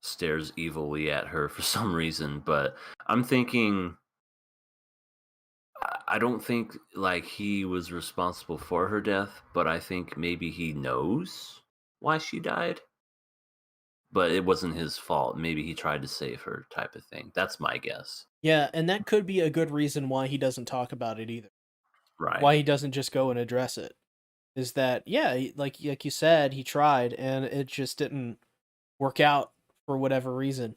stares evilly at her for some reason. But I'm thinking, I don't think like he was responsible for her death, but I think maybe he knows why she died. But it wasn't his fault. Maybe he tried to save her, type of thing. That's my guess. Yeah, and that could be a good reason why he doesn't talk about it either. Right. Why he doesn't just go and address it is that like you said, he tried and it just didn't work out for whatever reason.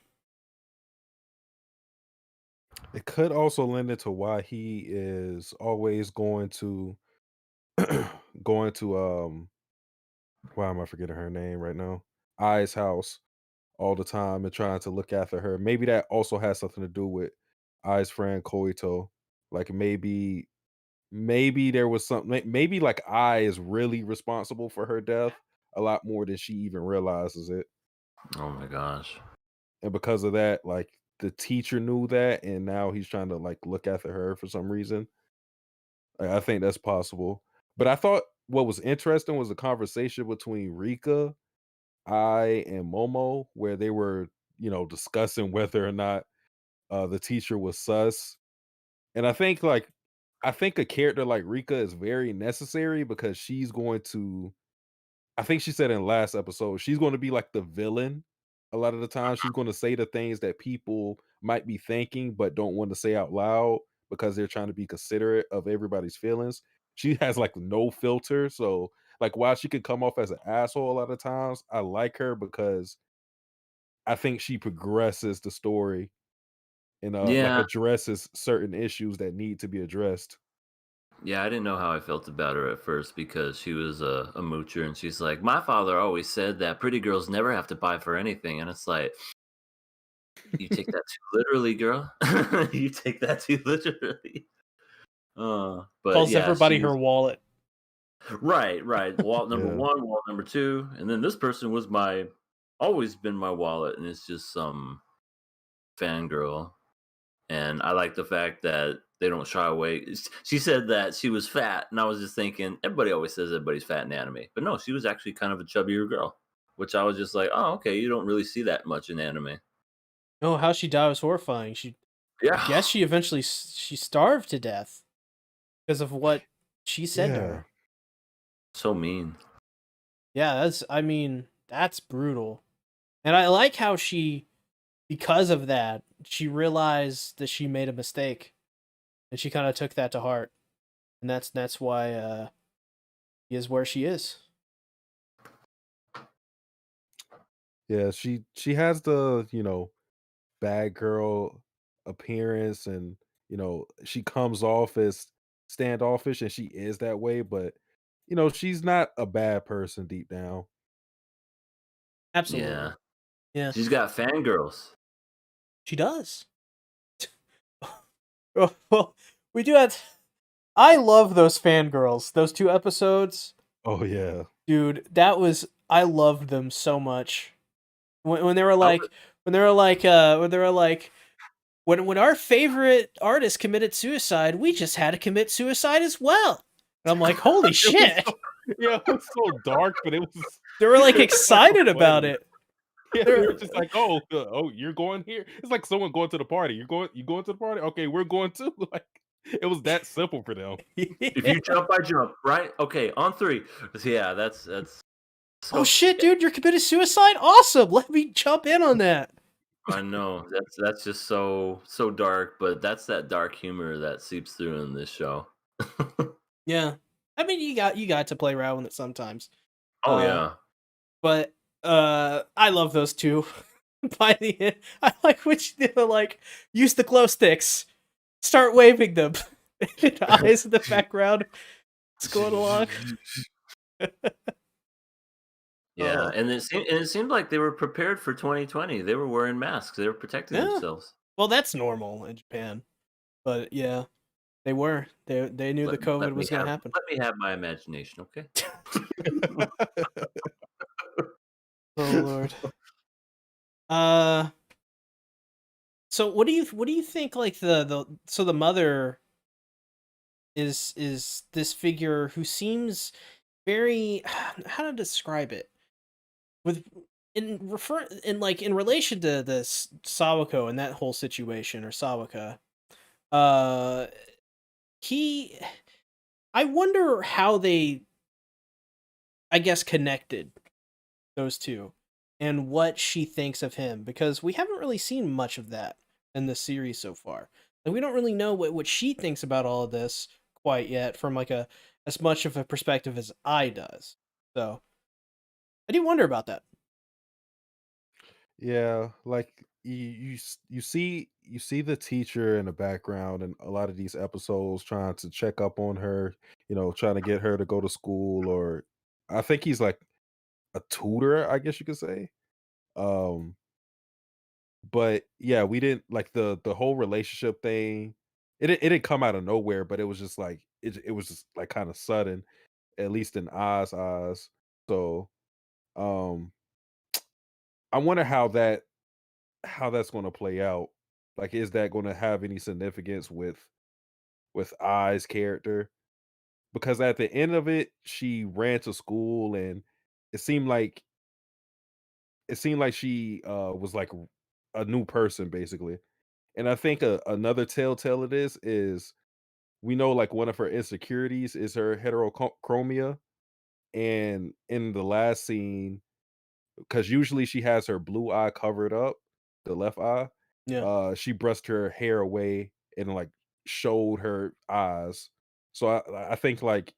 It could also lend into why he is always going to going to why am I forgetting her name right now? Ai's house all the time and trying to look after her. Maybe that also has something to do with Ai's friend Koito. Like maybe there was something, maybe like Ai is really responsible for her death a lot more than she even realizes it. Oh my gosh. And because of that, like the teacher knew that and now he's trying to like look after her for some reason. I think that's possible. But I thought what was interesting was the conversation between Rika, I, and Momo, where they were, discussing whether or not the teacher was sus. And I think a character like Rika is very necessary because she's going to, I think she said in last episode, she's going to be like the villain. A lot of the time, she's going to say the things that people might be thinking but don't want to say out loud because they're trying to be considerate of everybody's feelings. She has like no filter. So, like, while she could come off as an asshole a lot of times, I like her because I think she progresses the story and like Yeah, addresses certain issues that need to be addressed. yeah, I didn't know how I felt about her at first because she was a moocher, and she's like, my father always said that pretty girls never have to buy for anything, and it's like, you take that too literally, girl. You take that too literally. But Calls yeah, everybody she her was wallet. right. Wallet number Yeah. one, wallet number two, and then this person was always been my wallet, and it's just some fangirl. And I like the fact that they don't shy away. She said that she was fat, and I was just thinking, everybody always says everybody's fat in anime, but no, she was actually kind of a chubbier girl, which I was just like, oh, okay, you don't really see that much in anime. No, how she died was horrifying. I Yeah, guess she eventually she starved to death because of what she said to Yeah. her. so mean. Yeah, that's brutal. And I like how because of that, she realized that she made a mistake, and she kind of took that to heart, and that's why she is where she is. Yeah, she has the, bad girl appearance and, she comes off as standoffish and she is that way, but she's not a bad person deep down. Yeah, Absolutely, yeah, she's got fangirls. she does. Well, we do have. I love those fangirls. Those 2 episodes, Oh yeah. dude. I loved them so much. When they were I like, would, when our favorite artist committed suicide, we just had to commit suicide as well. And I'm like, holy It was shit! yeah, it was so dark, but it was They were like it was kind of excited about funny. it. Yeah, they They're were just like, oh, you're going here. It's like someone going to the party. You going to the party? Okay, we're going too. Like it was that simple for them. if you jump, I jump. Right? Okay, on three. Yeah, that's oh so. shit, dude! You're committed suicide. Awesome. Let me jump in on that. I know that's just so dark, but that's that dark humor that seeps through in this show. Yeah, you got to play around with it sometimes. Oh Uh, yeah. but I love those two. By the end, I like which they were like use the glow sticks, start waving them. Eyes in the background, it's going along. Yeah, Oh, and it seemed like they were prepared for 2020. They were wearing masks. They were protecting yeah. themselves. Well, that's normal in Japan, but yeah, they were. They knew the COVID Let me was going to have happen. let me have my imagination, okay? Oh Lord. Uh, so what do you think? Like the mother is this figure who seems very how to describe it with in relation to this Sawako and that whole situation or Sawaka. Uh, he I wonder how they I guess connected those two and what she thinks of him because we haven't really seen much of that in the series so far. Like we don't really know what she thinks about all of this quite yet from like a as much of a perspective as I does. So I do wonder about that. Yeah, like you see the teacher in the background and a lot of these episodes trying to check up on her, trying to get her to go to school, or I think he's like a tutor, I guess you could say. Um but yeah, we didn't like the whole relationship thing. It didn't come out of nowhere, but it was just like it was just like kind of sudden, at least in Oz eyes. So um I wonder how that's gonna play out. Like, is that gonna have any significance with Ai's character? Because at the end of it, she ran to school and it seemed like she was like a new person basically. And I think another telltale of this is we know like one of her insecurities is her heterochromia. And in the last scene, because usually she has her blue eye covered up, the left eye. Yeah. She brushed her hair away and like showed her eyes. So I think like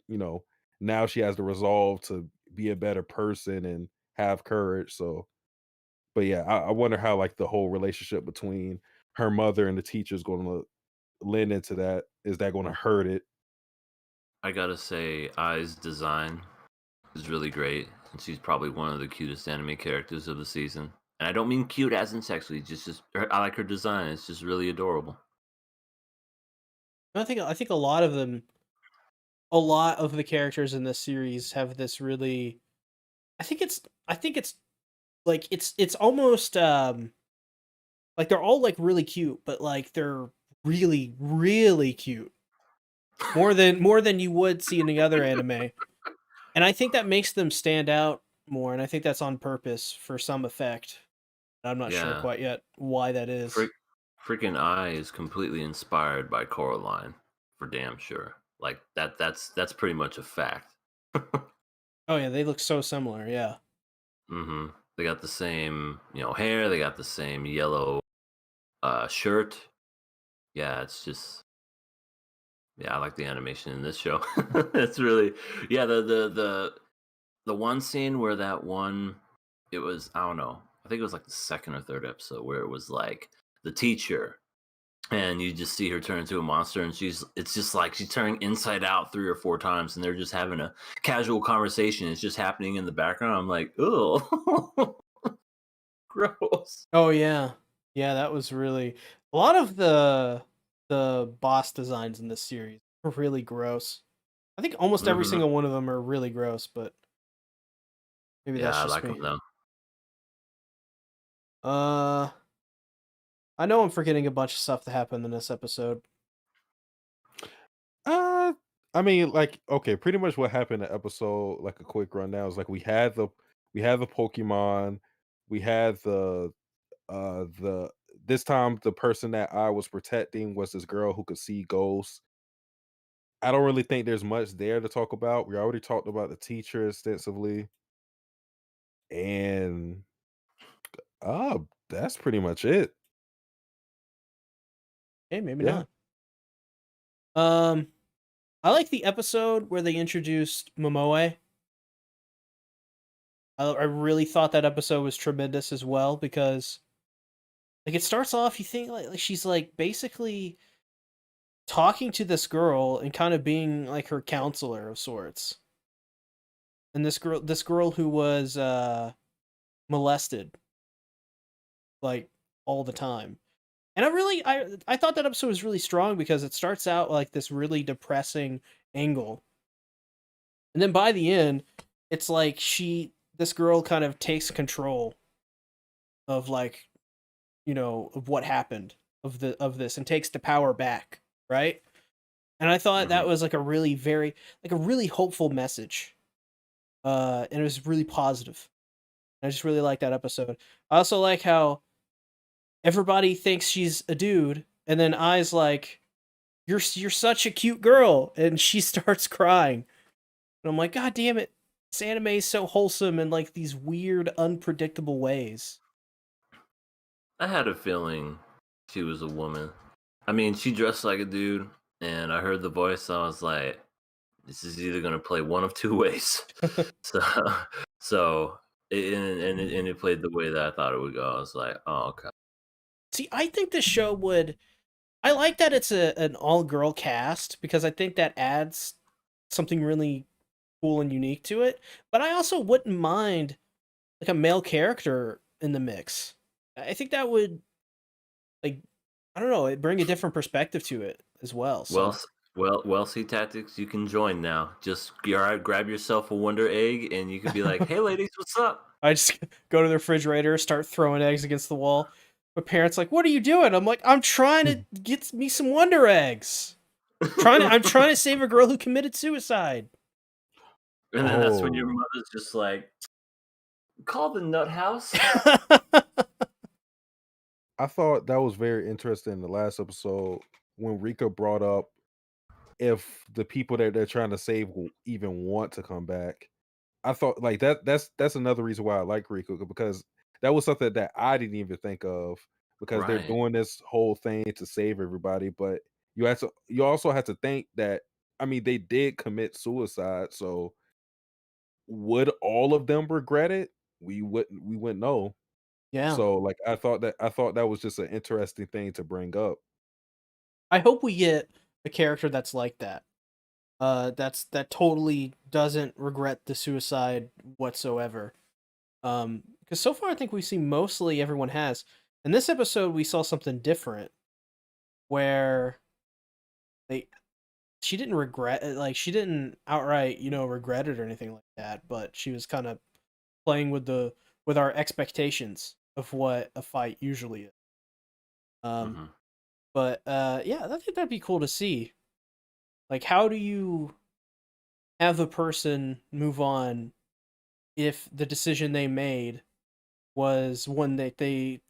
now she has the resolve to be a better person and have courage. So, but yeah, I wonder how like the whole relationship between her mother and the teacher is going to lend into that. Is that going to hurt it? I gotta say, Ai's design is really great, and she's probably one of the cutest anime characters of the season. And I don't mean cute as in sexually, just I like her design. It's just really adorable. I think a lot of the characters in this series have this really I think it's like it's almost like they're all like really cute, but like they're really really cute. More than you would see in the other anime. And I think that makes them stand out more and I think that's on purpose for some effect. I'm not sure Yeah, quite yet why that is. Frick, freaking Ai is completely inspired by Coraline, for damn sure. Like that's pretty much a fact. Oh yeah, they look so similar, yeah. They got the same, hair. They got the same yellow shirt. Yeah, it's just yeah. I like the animation in this show. It's really yeah. The one scene where that one, it was I don't know. I think it was like the second or third episode where it was like the teacher, and you just see her turn into a monster, and it's just like she's turning inside out 3 or 4 times, and they're just having a casual conversation. It's just happening in the background. I'm like, oh, gross. Oh yeah. Yeah, that was really a lot of the boss designs in this series are really gross. I think almost every Hmm. single one of them are really gross, but maybe Yeah, that's I just like them me. though. Uh I know I'm forgetting a bunch of stuff that happened in this episode. Uh, I mean, like, okay, pretty much what happened in the episode, like a quick rundown is like we had the Pokemon, we had the this time the person that I was protecting was this girl who could see ghosts. I don't really think there's much there to talk about. We already talked about the teacher extensively, and that's pretty much it. Okay, maybe Yeah. not. Um I like the episode where they introduced Momoe. I really thought that episode was tremendous as well because like it starts off you think like she's like basically talking to this girl and kind of being like her counselor of sorts. And this girl who was molested like all the time. And I thought that episode was really strong because it starts out like this really depressing angle. And then by the end, it's like this girl kind of takes control of like, of what happened of this and takes the power back, right? And I thought Hmm. that was like a really like a really hopeful message. And it was really positive. I just really like that episode. I also like how everybody thinks she's a dude, and then Ai's like, you're such a cute girl," and she starts crying. And I'm like, God damn it. This anime is so wholesome in like these weird, unpredictable ways. I had a feeling she was a woman. I mean, she dressed like a dude, and I heard the voice. So I was like, "This is either gonna play one of two ways." So, so, and it played the way that I thought it would go. I was like, "Oh, okay." See, I think this show would. I like that it's an all girl cast because I think that adds something really cool and unique to it. But I also wouldn't mind like a male character in the mix. I think that would like I don't know, it bring a different perspective to it as well. Well, So SeaTactics, you can join now. Just grab yourself a Wonder Egg, and you can be like, "Hey, ladies, what's up?" I just go to the refrigerator, start throwing eggs against the wall. My parents like, "What are you doing?" I'm like, "I'm trying to get me some Wonder Eggs. I'm trying to save a girl who committed suicide." And then that's when your Oh, mother's just like, "Call the nut house." I thought that was very interesting in the last episode when Rika brought up if the people that they're trying to save will even want to come back. I thought like that's another reason why I like Rika because that was something that I didn't even think of because they're Right. doing this whole thing to save everybody, but you also have to think that I mean they did commit suicide, so would all of them regret it? We wouldn't know. Yeah. So like I thought that was just an interesting thing to bring up. I hope we get a character that's like that. That totally doesn't regret the suicide whatsoever. Because so far I think we've seen mostly everyone has. In this episode, we saw something different where they she didn't regret it, like she didn't outright, regret it or anything like that, but she was kind of playing with our expectations of what a fight usually is. Um, Hmm. but yeah, I think that'd be cool to see. Like, how do you have the person move on if the decision they made was one that they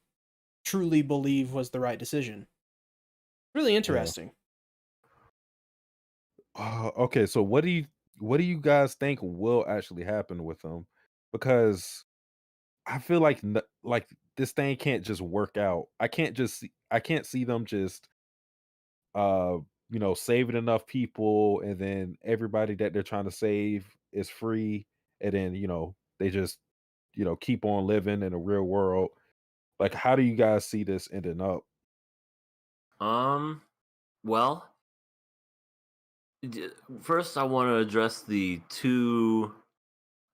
truly believe was the right decision? Really Yeah. interesting. Okay, so what do you guys think will actually happen with them? Because I feel like like this thing can't just work out. I can't see them just uh saving enough people and then everybody that they're trying to save is free and then they just keep on living in the real world. Like how do you guys see this ending up? Um. Well, d- first I want to address the two.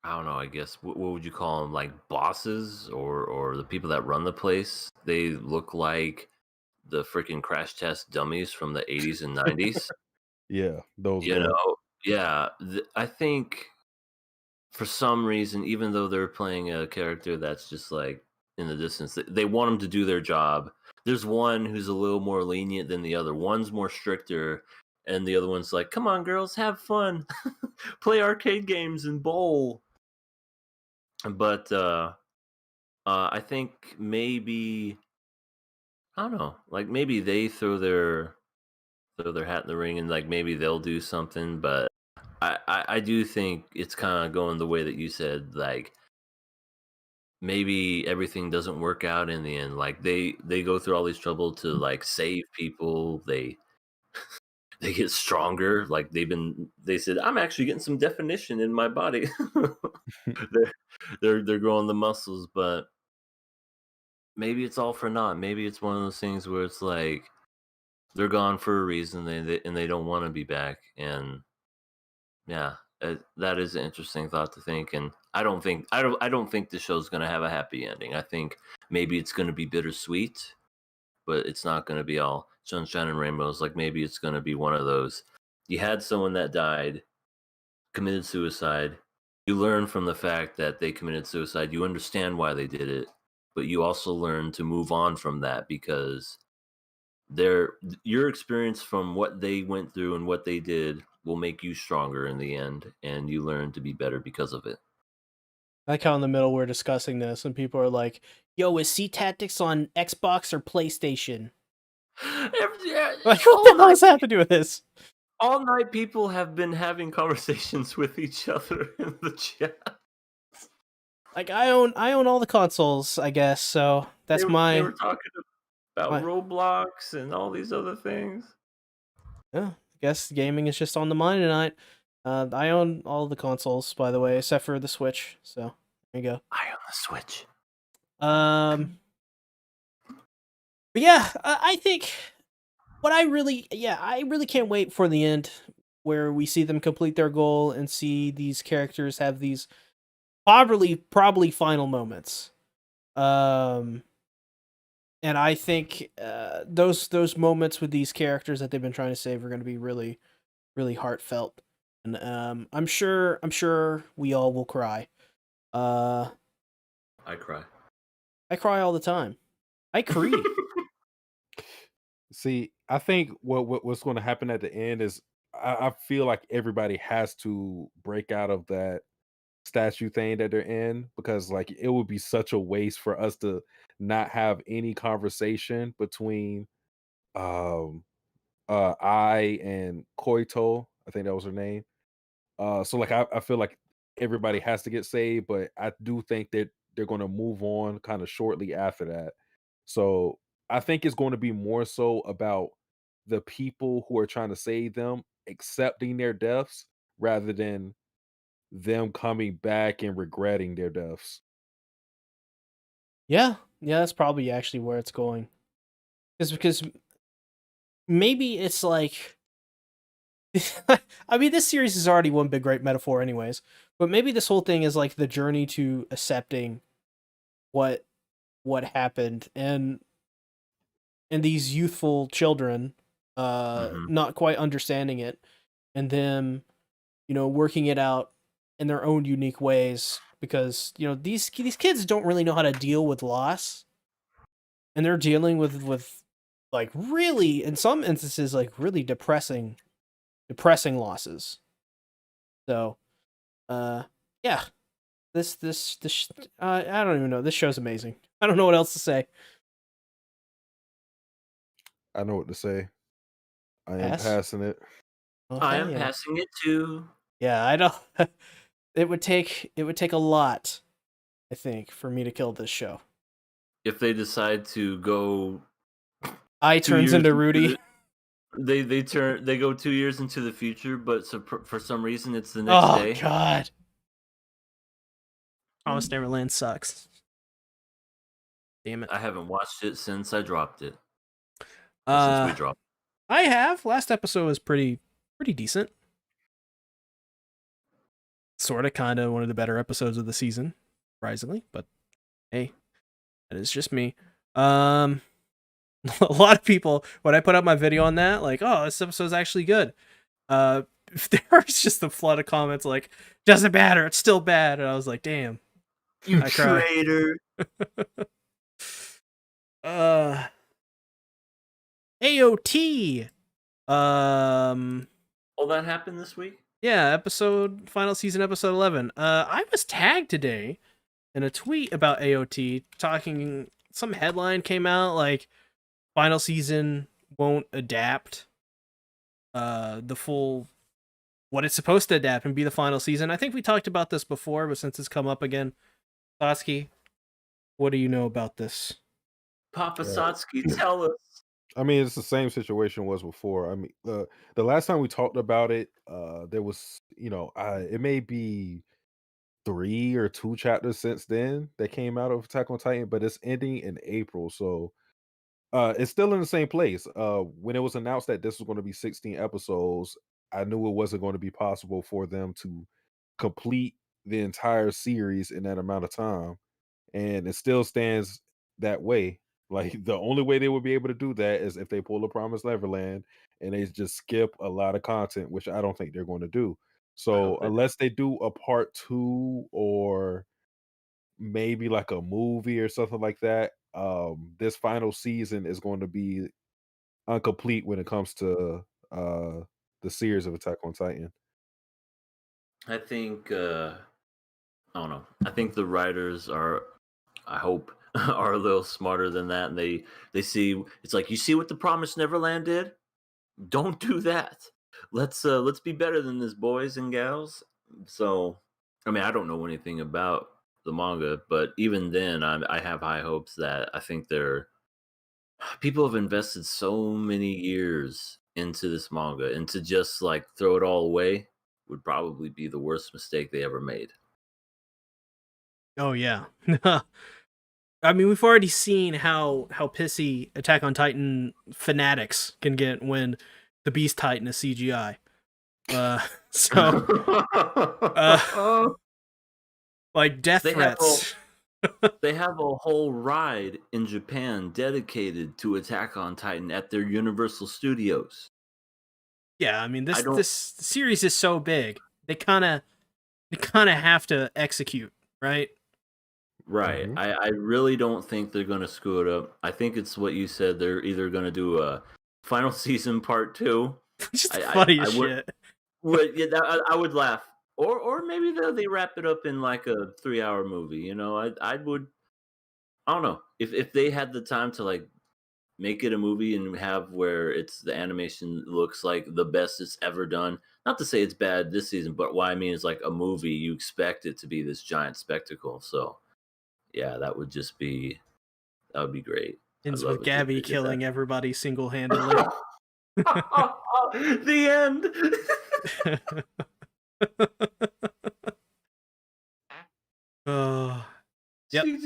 I don't know. I guess what would you call them? Like bosses or the people that run the place. They look like the freaking crash test dummies from the 80s and 90s. Yeah, those You guys. know, yeah. I think for some reason, even though they're playing a character that's just like in the distance, they want them to do their job. There's one who's a little more lenient than the other. One's more stricter, and the other one's like, "Come on, girls, have fun, play arcade games and bowl." But I think maybe I don't know, like maybe they throw their hat in the ring and like maybe they'll do something. But I do think it's kind of going the way that you said, like maybe everything doesn't work out in the end. Like they go through all these trouble to like save people. They get stronger. Like they said, I'm actually getting some definition in my body. they're they're growing the muscles, but maybe it's all for naught. Maybe it's one of those things where it's like they're gone for a reason, and they don't want to be back. And yeah, that is an interesting thought to think. And I don't think the show's going to have a happy ending. I think maybe it's going to be bittersweet, but it's not going to be all sunshine and rainbows. Like maybe it's going to be one of those. You had someone that died, committed suicide. You learn from the fact that they committed suicide. You understand why they did it, but you also learn to move on from that because your experience from what they went through and what they did will make you stronger in the end, and you learn to be better because of it. I like how in the middle we're discussing this, and people are like, "Yo, is SeaTactics on Xbox or PlayStation?" Like, what the hell does that have to do with this? All night, people have been having conversations with each other in the chat. Like, I own all the consoles, I guess. So that's They were my. talking about Roblox and all these other things. Yeah, I guess gaming is just on the mind tonight. I own all the consoles, by the way, except for the Switch. So there you go. I own the Switch. But yeah, I think I really can't wait for the end where we see them complete their goal and see these characters have these probably final moments. And I think those moments with these characters that they've been trying to save are going to be really, really heartfelt, and I'm sure we all will cry. I cry. I cry all the time. I cry. See, I think what's going to happen at the end is I feel like everybody has to break out of that statue thing that they're in because like it would be such a waste for us to not have any conversation between um I and Koito. I think that was her name. So like I feel like everybody has to get saved, but I do think that they're gonna move on kind of shortly after that. So I think it's going to be more so about the people who are trying to save them accepting their deaths rather than them coming back and regretting their deaths. Yeah, that's probably actually where it's going. Because maybe it's like, I mean, this series is already one big great metaphor, anyways. But maybe this whole thing is like the journey to accepting what happened, and these youthful children, not quite understanding it, and them, working it out in their own unique ways because these kids don't really know how to deal with loss, and they're dealing with like really, in some instances, like really depressing losses. So, yeah, I don't even know. This show's amazing. I don't know what else to say. I know what to say. I am Pass? passing it. Okay, I am yeah. passing it too. Yeah, I don't. It would take a lot, I think, for me to kill this show. If they decide to go I 2 turns years into into Rudy. they go 2 years into the future, but for some reason it's the next Oh day. God. Promised Neverland sucks. Damn it. I haven't watched it since I dropped it. Since we dropped. I have. Last episode was pretty decent. Sort of, kind of one of the better episodes of the season, surprisingly. But hey, that is just me. A lot of people, when I put out my video on that, like, oh, this episode's actually good. There's just a flood of comments like, doesn't matter, it's still bad. And I was like, damn. You I cried. traitor. AoT. All that happened this week? Yeah, final season, episode 11. I was tagged today in a tweet about AoT, talking, some headline came out like final season won't adapt the full what it's supposed to adapt and be the final season. I think we talked about this before, but since it's come up again, Satsuki, what do you know about this? Papa Satsuki, tell us. I mean, it's the same situation was before. I mean, the last time we talked about it, there was, it may be 3 or 2 chapters since then that came out of Attack on Titan, but it's ending in April, so it's still in the same place. When it was announced that this was going to be 16 episodes, I knew it wasn't going to be possible for them to complete the entire series in that amount of time, and it still stands that way. Like the only way they would be able to do that is if they pull a Promised Neverland and they just skip a lot of content, which I don't think they're going to do. So hope they do. unless they do a part 2 or maybe like a movie or something like that, this final season is going to be incomplete when it comes to the series of Attack on Titan. I think I don't know. I think the writers are, I hope, are a little smarter than that, and they see it's like, you see what the Promised Neverland did. Don't do that. Let's be better than this, boys and gals. So, I mean, I don't know anything about the manga, but even then, I have high hopes that I think they're people have invested so many years into this manga, and to just like throw it all away would probably be the worst mistake they ever made. Oh yeah. I mean, we've already seen how pissy Attack on Titan fanatics can get when the Beast Titan is CGI. So uh like death They have a threats. they have a whole ride in Japan dedicated to Attack on Titan at their Universal Studios. Yeah, I mean I don't this series is so big. They kind of have to execute, right? Right. Mhm. I really don't think they're gonna screw it up. I think it's what you said. They're either gonna do a final season part 2. It's just the I funniest would shit. yeah, I would laugh. Or maybe they wrap it up in like a 3-hour movie. You know, I would, I don't know, if they had the time to like make it a movie and have where it's the animation looks like the best it's ever done. Not to say it's bad this season, but what I mean is like a movie, you expect it to be this giant spectacle. So yeah, that would be great. I'd Ends love with it if Gabby they did that. killing everybody single-handedly. The end. Oh, yep. She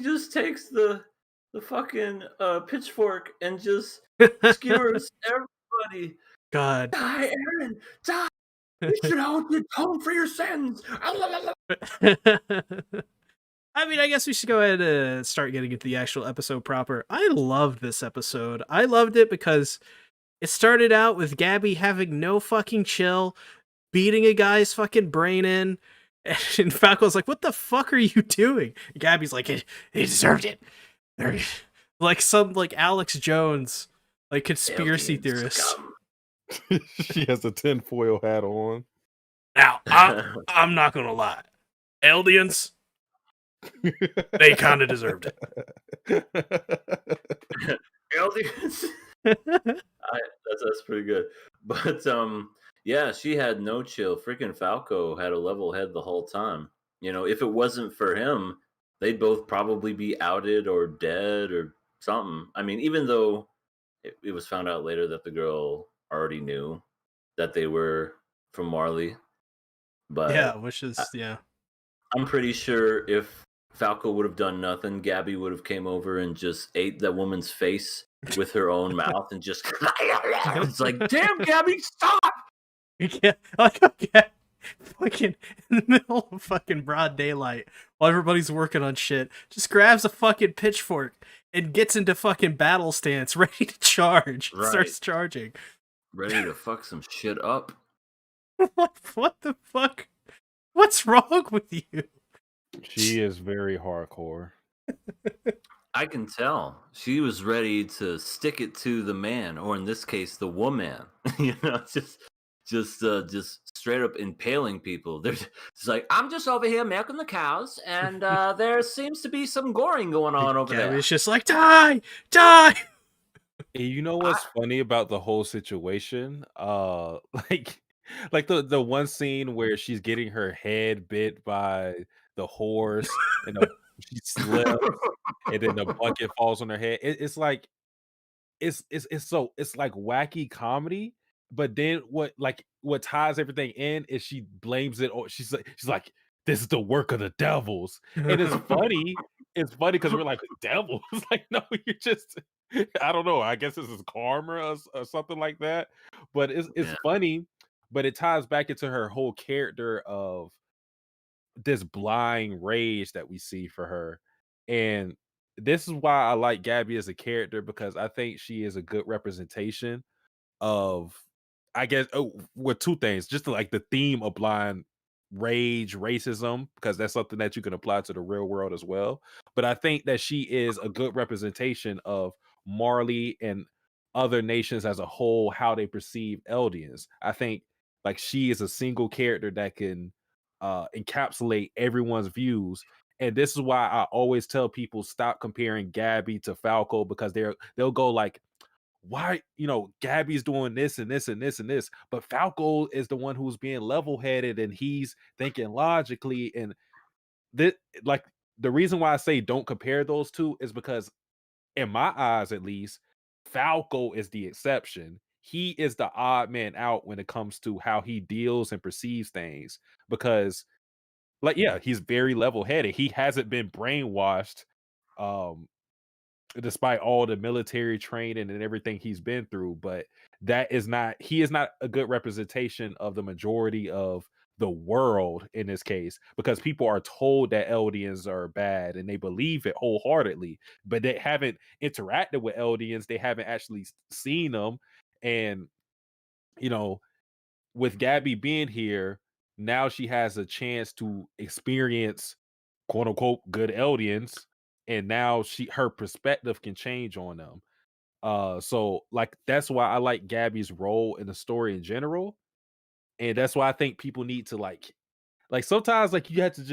just takes the fucking pitchfork and just skewers everybody. God. Die, Aaron! Die! You should atone for your sins. I mean, I guess we should go ahead and start getting into the actual episode proper. I loved this episode. I loved it because it started out with Gabby having no fucking chill, beating a guy's fucking brain in. And Falco's like, "What the fuck are you doing?" And Gabby's like, "He deserved it." Like some like Alex Jones, like conspiracy Alien theorist. scum. She has a tinfoil hat on. Now, I'm not gonna lie, Eldians, they kind of deserved it. Aliens. That's pretty good. But yeah, she had no chill. Freaking Falco had a level head the whole time. You know, if it wasn't for him, they'd both probably be outed or dead or something. I mean, even though it was found out later that the girl already knew that they were from Marley, Yeah, but which I, is yeah. I'm pretty sure if Falco would have done nothing, Gabby would have came over and just ate that woman's face with her own mouth and just it's like, damn, Gabby, stop! Yeah, like okay, fucking in the middle of fucking broad daylight while everybody's working on shit, just grabs a fucking pitchfork and gets into fucking battle stance, ready to charge. Right, Starts charging. ready to fuck some shit up. What the fuck? What's wrong with you? She is very hardcore. I can tell she was ready to stick it to the man, or in this case, the woman. You know, just straight up impaling people. They're just like, I'm just over here milking the cows, and there seems to be some goring going on over there. Gabby's just like, die, die. And you know what's funny about the whole situation? Like the one scene where she's getting her head bit by the horse and she slips and then the bucket falls on her head. It's like it's like wacky comedy, but then what ties everything in is she blames it or she's like, this is the work of the devils. And it's funny. It's funny because we're like, devils. Like, no, you're just I don't know. I guess this is karma or something like that. But it's Yeah. funny, but it ties back into her whole character of this blind rage that we see for her. And this is why I like Gabby as a character because I think she is a good representation of I guess with two things, just like the theme of blind rage, racism, because that's something that you can apply to the real world as well. But I think that she is a good representation of Marley and other nations as a whole, how they perceive Eldians. I think like she is a single character that can encapsulate everyone's views. And this is why I always tell people stop comparing Gabby to Falco, because they'll go like, why, Gabby's doing this and this and this and this, but Falco is the one who's being level-headed and he's thinking logically. And this, like, the reason why I say don't compare those two is because in my eyes at least, Falco is the exception. He is the odd man out when it comes to how he deals and perceives things, because like, yeah, he's very level-headed. He hasn't been brainwashed, um despite all the military training and everything he's been through. But he is not a good representation of the majority of the world in this case, because people are told that Eldians are bad and they believe it wholeheartedly, but they haven't interacted with Eldians. They haven't actually seen them. And you know with Gabby being here, now she has a chance to experience quote unquote good Eldians, and now her perspective can change on them. So like that's why I like Gabby's role in the story in general. And that's why I think people need to like sometimes like you have to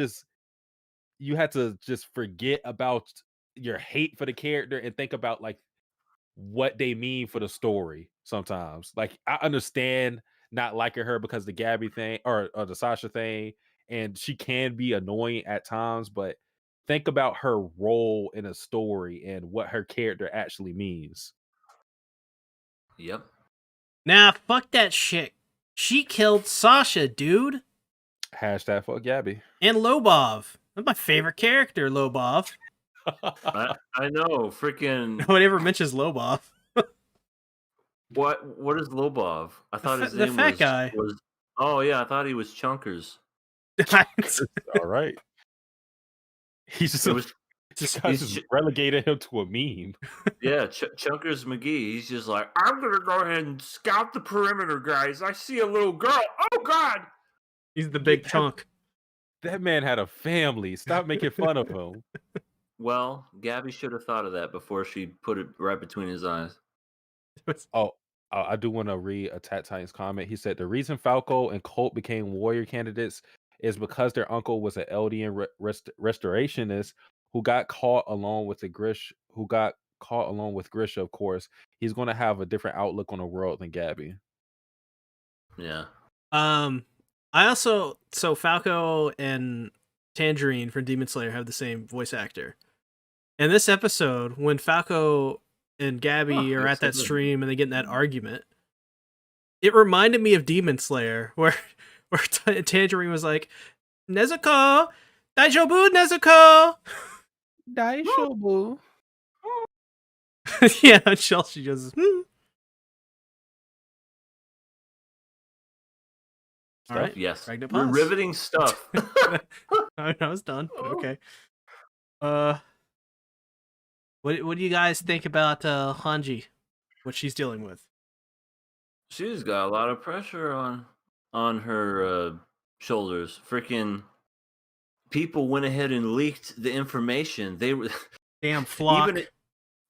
just forget about your hate for the character and think about like what they mean for the story sometimes. Like I understand not liking her because the Gabby thing or the Sasha thing, and she can be annoying at times, but think about her role in a story and what her character actually means. Yep. Nah, fuck that shit. She killed Sasha, dude. Hashtag fuck Gabby. And Lobov. That's my favorite character, Lobov. I know, freaking. Nobody ever mentions Lobov. What is Lobov? I thought his the name fat guy. was. Oh yeah, I thought he was Chunkers. All right. He's just relegated him to a meme. Yeah, Chunkers McGee. He's just like, I'm gonna go ahead and scout the perimeter, guys. I see a little girl. Oh God! He's the big chunk. That man had a family. Stop making fun of him. Well, Gabby should have thought of that before she put it right between his eyes. Oh, I do want to read a Tat Titans comment. He said the reason Falco and Colt became warrior candidates is because their uncle was an Eldian restorationist who got caught along with Grisha, of course. He's going to have a different outlook on the world than Gabby. Yeah. I also Falco and Tangerine from Demon Slayer have the same voice actor. In this episode, when Falco and Gabby are at that stream and they get in that argument, it reminded me of Demon Slayer, where Tangerine was like, Nezuko! Daijoubu, Nezuko! Daijoubu. Yeah, and Chelsea just... All right. Yes. We're riveting stuff. I was done. Okay. What do you guys think about Hanji? What she's dealing with? She's got a lot of pressure on her shoulders. Freaking people went ahead and leaked the information. They were damn flock.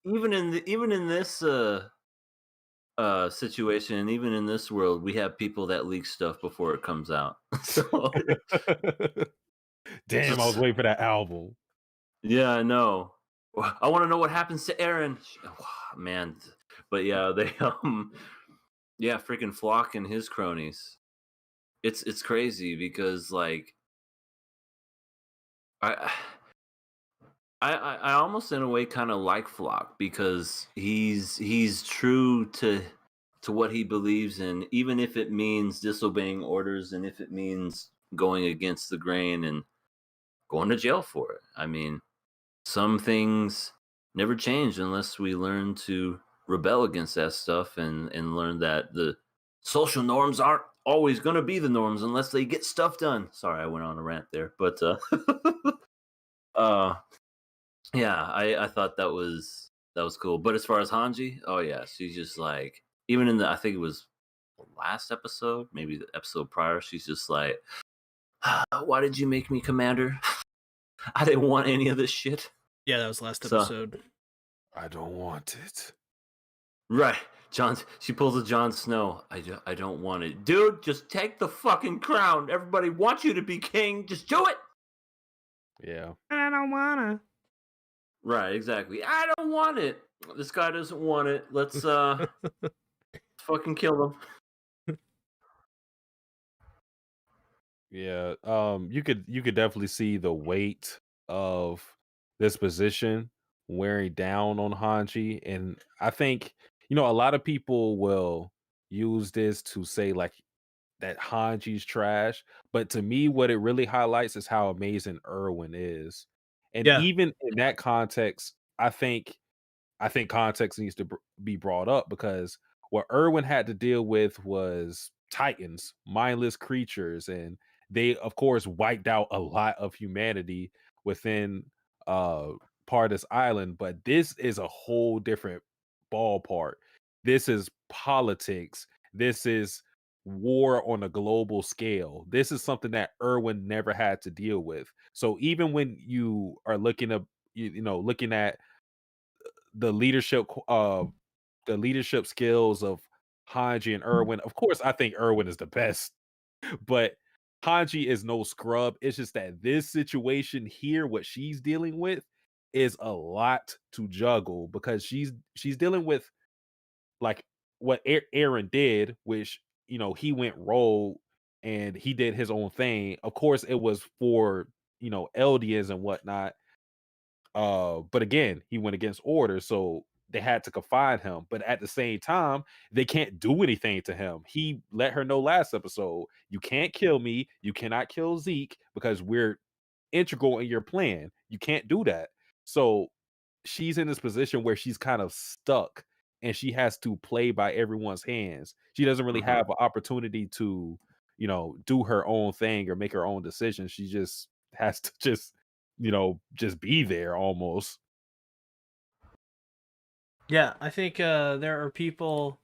Even in this situation, and even in this world, we have people that leak stuff before it comes out. So, damn, I was waiting for that album. Yeah, I know. I want to know what happens to Aaron. Oh, man, but yeah, they yeah, freaking Flock and his cronies. It's crazy because like I almost in a way kind of like Flock because he's true to what he believes in, even if it means disobeying orders and if it means going against the grain and going to jail for it. I mean, some things never change unless we learn to rebel against that stuff and learn that the social norms aren't always going to be the norms unless they get stuff done. Sorry, I went on a rant there, but yeah, I thought that was cool. But as far as Hanji, oh yeah, she's just like, even in I think it was last episode, maybe the episode prior. She's just like, "Why did you make me commander? I didn't want any of this shit." Yeah, that was last So- episode. I don't want it. Right. She pulls a Jon Snow. I don't want it. Dude, just take the fucking crown. Everybody wants you to be king. Just do it. Yeah. I don't wanna. Right, exactly. I don't want it. This guy doesn't want it. Let's fucking kill him. Yeah. You could definitely see the weight of this position wearing down on Hanji. And I think, a lot of people will use this to say like that Hanji's trash. But to me, what it really highlights is how amazing Erwin is. And Yeah. even in that context, I think context needs to be brought up because what Irwin had to deal with was titans, mindless creatures, and they, of course, wiped out a lot of humanity within uh Partis Island. But this is a whole different ballpark. This is politics. This is war on a global scale. This is something that Irwin never had to deal with. So even when you are looking up, looking at the leadership skills of Hanji and Irwin. Of course, I think Irwin is the best, but Hanji is no scrub. It's just that this situation here, what she's dealing with, is a lot to juggle because she's dealing with like what Aaron did, which he went rogue and he did his own thing. Of course, it was for Eldians and whatnot, but again, he went against orders, so they had to confine him. But at the same time, they can't do anything to him. He let her know last episode, you can't kill me, you cannot kill Zeke because we're integral in your plan. You can't do that. So she's in this position where she's kind of stuck and she has to play by everyone's hands. She doesn't really have an opportunity to, do her own thing or make her own decisions. She just has to just be there almost. Yeah, I think there are people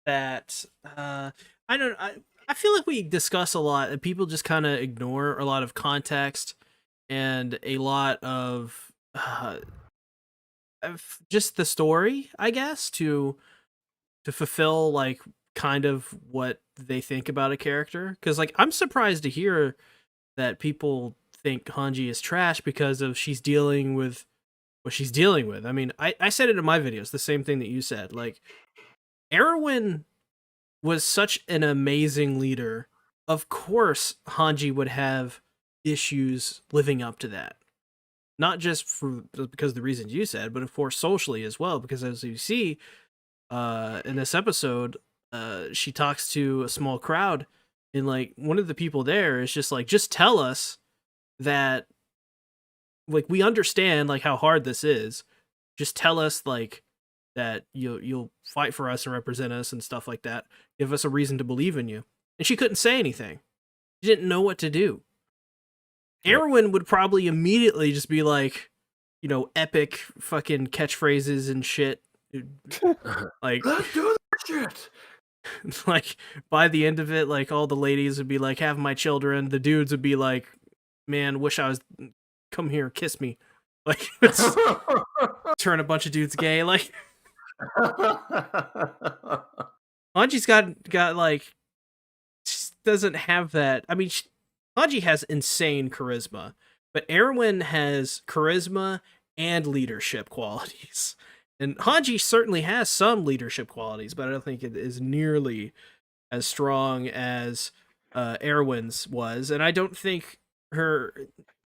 that I feel like we discuss a lot and people just kind of ignore a lot of context and a lot of just the story, I guess, to fulfill like kind of what they think about a character. Because like I'm surprised to hear that people think Hanji is trash because of she's dealing with what she's dealing with. I mean, I said it in my videos, the same thing that you said. Like, Erwin was such an amazing leader. Of course, Hanji would have issues living up to that. Not just because of the reasons you said, but of course socially as well. Because as you see in this episode, she talks to a small crowd, and like one of the people there is just like, just tell us that like we understand like how hard this is. Just tell us like that you'll fight for us and represent us and stuff like that. Give us a reason to believe in you. And she couldn't say anything. She didn't know what to do. Yep. Erwin would probably immediately just be like, epic fucking catchphrases and shit. Like, Let's do that shit. like by the end of it, like all the ladies would be like, have my children. The dudes would be like, man, wish I was, come here, kiss me. Like, turn a bunch of dudes gay. Like, Hanji's got like, she doesn't have that. I mean, Hanji has insane charisma, but Erwin has charisma and leadership qualities. And Hanji certainly has some leadership qualities, but I don't think it is nearly as strong as Erwin's was. And I don't think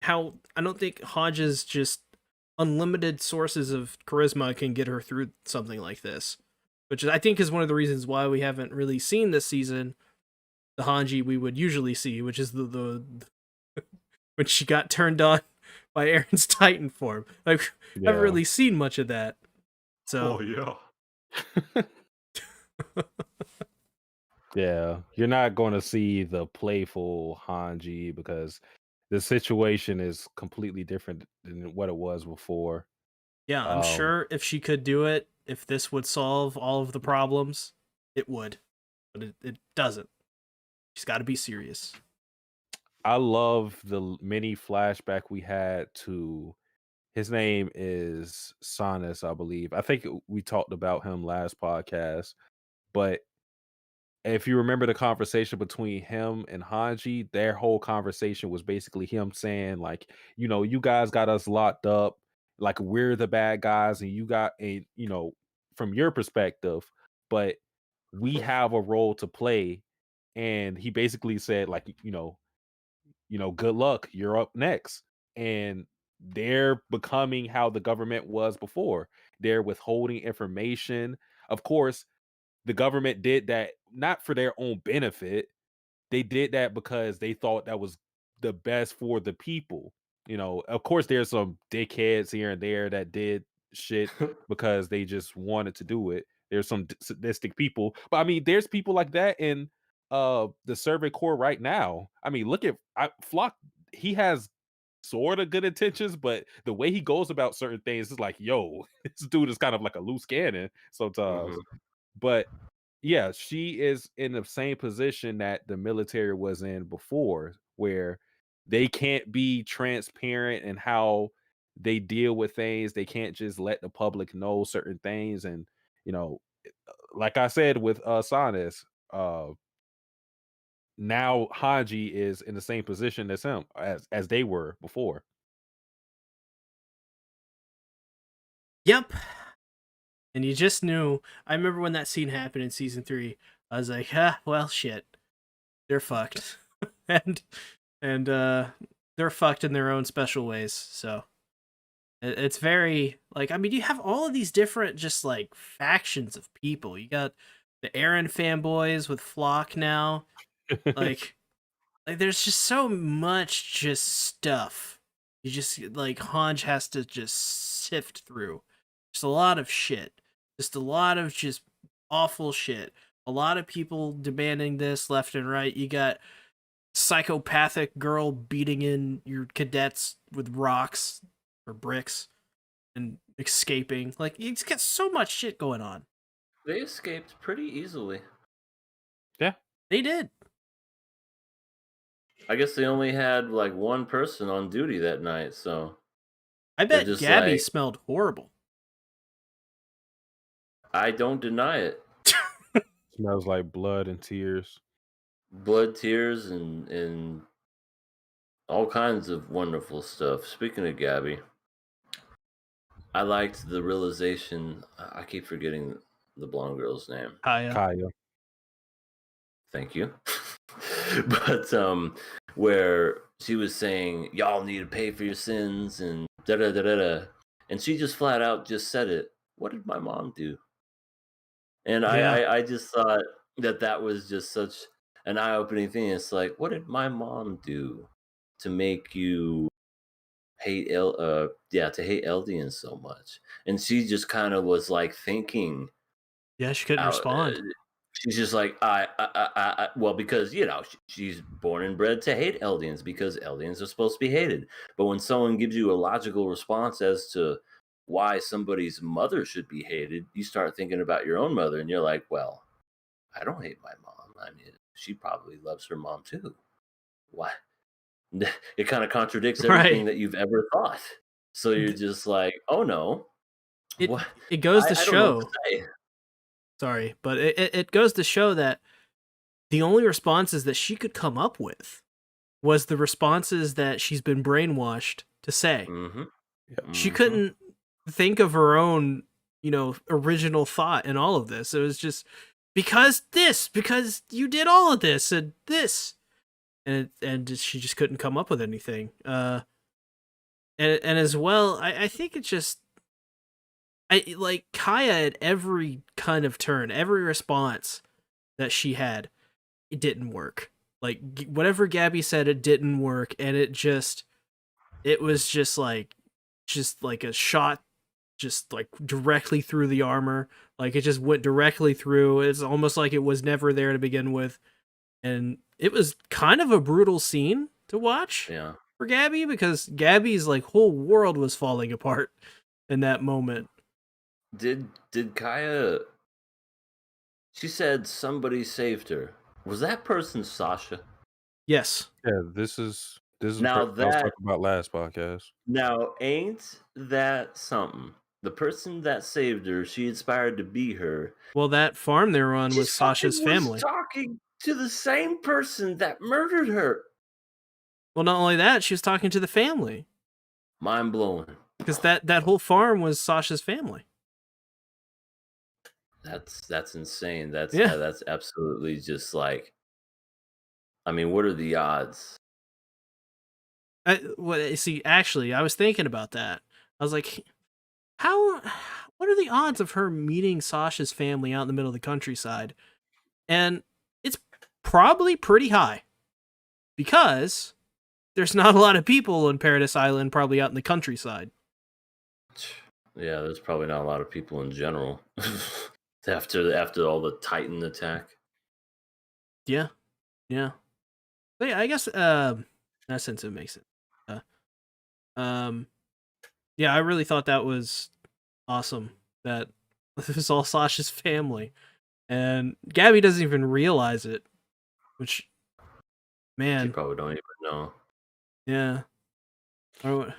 Hanji's just unlimited sources of charisma can get her through something like this, which I think is one of the reasons why we haven't really seen this season the Hanji we would usually see, which is the when she got turned on by Aaron's Titan form. Like, I haven't really seen much of that. So, yeah. Yeah, you're not going to see the playful Hanji because the situation is completely different than what it was before. yeah, I'm sure if she could do it, if this would solve all of the problems, it would. but it doesn't. She's got to be serious. I love the mini flashback we had to his name is Sonus, I believe. I think we talked about him last podcast, but if you remember the conversation between him and Hanji, their whole conversation was basically him saying, like, you guys got us locked up, like we're the bad guys, and from your perspective, but we have a role to play. And he basically said, like, good luck, you're up next. And they're becoming how the government was before. They're withholding information. Of course, the government did that not for their own benefit. They did that because they thought that was the best for the people. Of course, there's some dickheads here and there that did shit because they just wanted to do it. There's some sadistic people, but I mean, there's people like that in the Servant Corps right now. I mean, look at Flock. He has sort of good intentions, but the way he goes about certain things is like, yo, this dude is kind of like a loose cannon sometimes. But yeah, she is in the same position that the military was in before, where they can't be transparent in how they deal with things. They can't just let the public know certain things. And, like I said with Sanis, now Hanji is in the same position as him, as they were before. Yep. And you just knew. I remember when that scene happened in season 3. I was like, well, shit, they're fucked, and they're fucked in their own special ways. So it's very like, I mean, you have all of these different just like factions of people. You got the Aaron fanboys with Flock now, like there's just so much just stuff. You just like Hanj has to just sift through. Just a lot of shit. Just a lot of just awful shit. A lot of people demanding this left and right. You got psychopathic girl beating in your cadets with rocks or bricks and escaping. Like, it's got so much shit going on. They escaped pretty easily. Yeah. They did. I guess they only had like one person on duty that night, so I bet just Gabby like- smelled horrible. I don't deny it. Smells like blood and tears. Blood, tears, and all kinds of wonderful stuff. Speaking of Gabby, I liked the realization. I keep forgetting the blonde girl's name. Kaya. Thank you. But where she was saying, y'all need to pay for your sins and da da da da da, and she just flat out just said it. What did my mom do? And Yeah. I just thought that was just such an eye-opening thing. It's like, what did my mom do to make you hate to hate Eldians so much? And she just kind of was like thinking. Yeah, she couldn't respond. She's just like, well, because she's born and bred to hate Eldians because Eldians are supposed to be hated. But when someone gives you a logical response as to why somebody's mother should be hated, you start thinking about your own mother, and you're like, well, I don't hate my mom. I mean, she probably loves her mom too. Why? It kind of contradicts everything that you've ever thought. So you're just like, oh no. It goes to I don't know what show. to say. Sorry, but it goes to show that the only responses that she could come up with was the responses that she's been brainwashed to say. Mm-hmm. She couldn't think of her own, original thought in all of this. It was just because you did all of this and this, and she just couldn't come up with anything. And as well, I think it's just. I like Kaya at every kind of turn, every response that she had, it didn't work. Like whatever Gabby said, it didn't work, and it was just like a shot, just like directly through the armor. Like it just went directly through. It's almost like it was never there to begin with, and it was kind of a brutal scene to watch. Yeah. For Gabby, because Gabby's like whole world was falling apart in that moment. Did Kaya She said somebody saved her. Was that person Sasha? Yes. Yeah, this is the Now person I was that talking about last podcast. now ain't that something? The person that saved her, she inspired to be her. Well, that farm they were on She was Sasha's fucking was family. talking to the same person that murdered her. Well, not only that, she was talking to the family Mind blowing. because that whole farm was Sasha's family. That's insane. Yeah. That's absolutely just like. I mean, what are the odds? See, actually, I was thinking about that. I was like, what are the odds of her meeting Sasha's family out in the middle of the countryside? And it's probably pretty high because there's not a lot of people in Paradise Island, probably out in the countryside. Yeah, there's probably not a lot of people in general after all the Titan attack. Yeah. But yeah, I guess in that sense it makes it. Yeah, I really thought that was awesome that this was all Sasha's family, and Gabby doesn't even realize it, which, She man, probably don't even know. yeah. I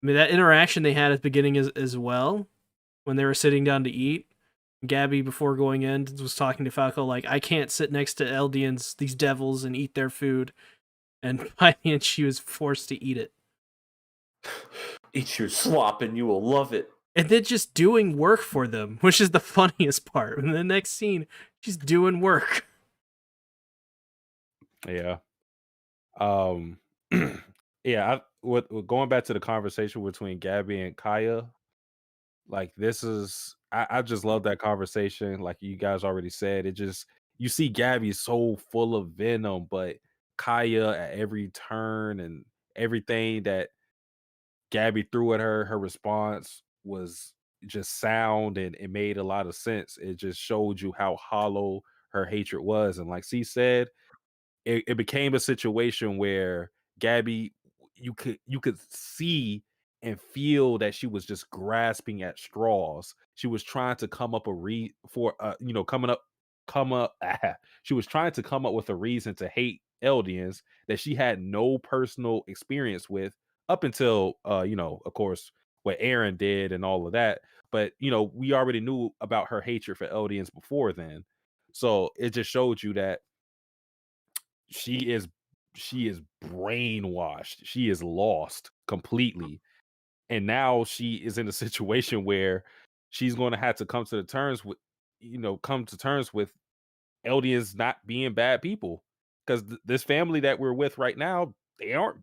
mean, that interaction they had at the beginning as well, when they were sitting down to eat. Gabby, before going in, was talking to Falco like, "I can't sit next to Eldians, these devils, and eat their food." And by the end, she was forced to eat it. Eat your slop and you will love it. And then just doing work for them, which is the funniest part. In the next scene, she's doing work. Yeah. Yeah, going back to the conversation between Gabby and Kaya, like this is I just love that conversation. Like you guys already said, it just you see Gabby so full of venom, but Kaya at every turn and everything that Gabby threw at her response was just sound and it made a lot of sense. It just showed you how hollow her hatred was. And like C said, it became a situation where Gabby, you could see and feel that she was just grasping at straws. She was trying to come up a re for come up she was trying to come up with a reason to hate Eldians that she had no personal experience with up until of course what Aaron did and all of that. But we already knew about her hatred for Eldians before then. So it just showed you that she is she is brainwashed. She is lost completely. And now she is in a situation where she's going to have to come to terms with Eldians not being bad people. Because this family that we're with right now, they aren't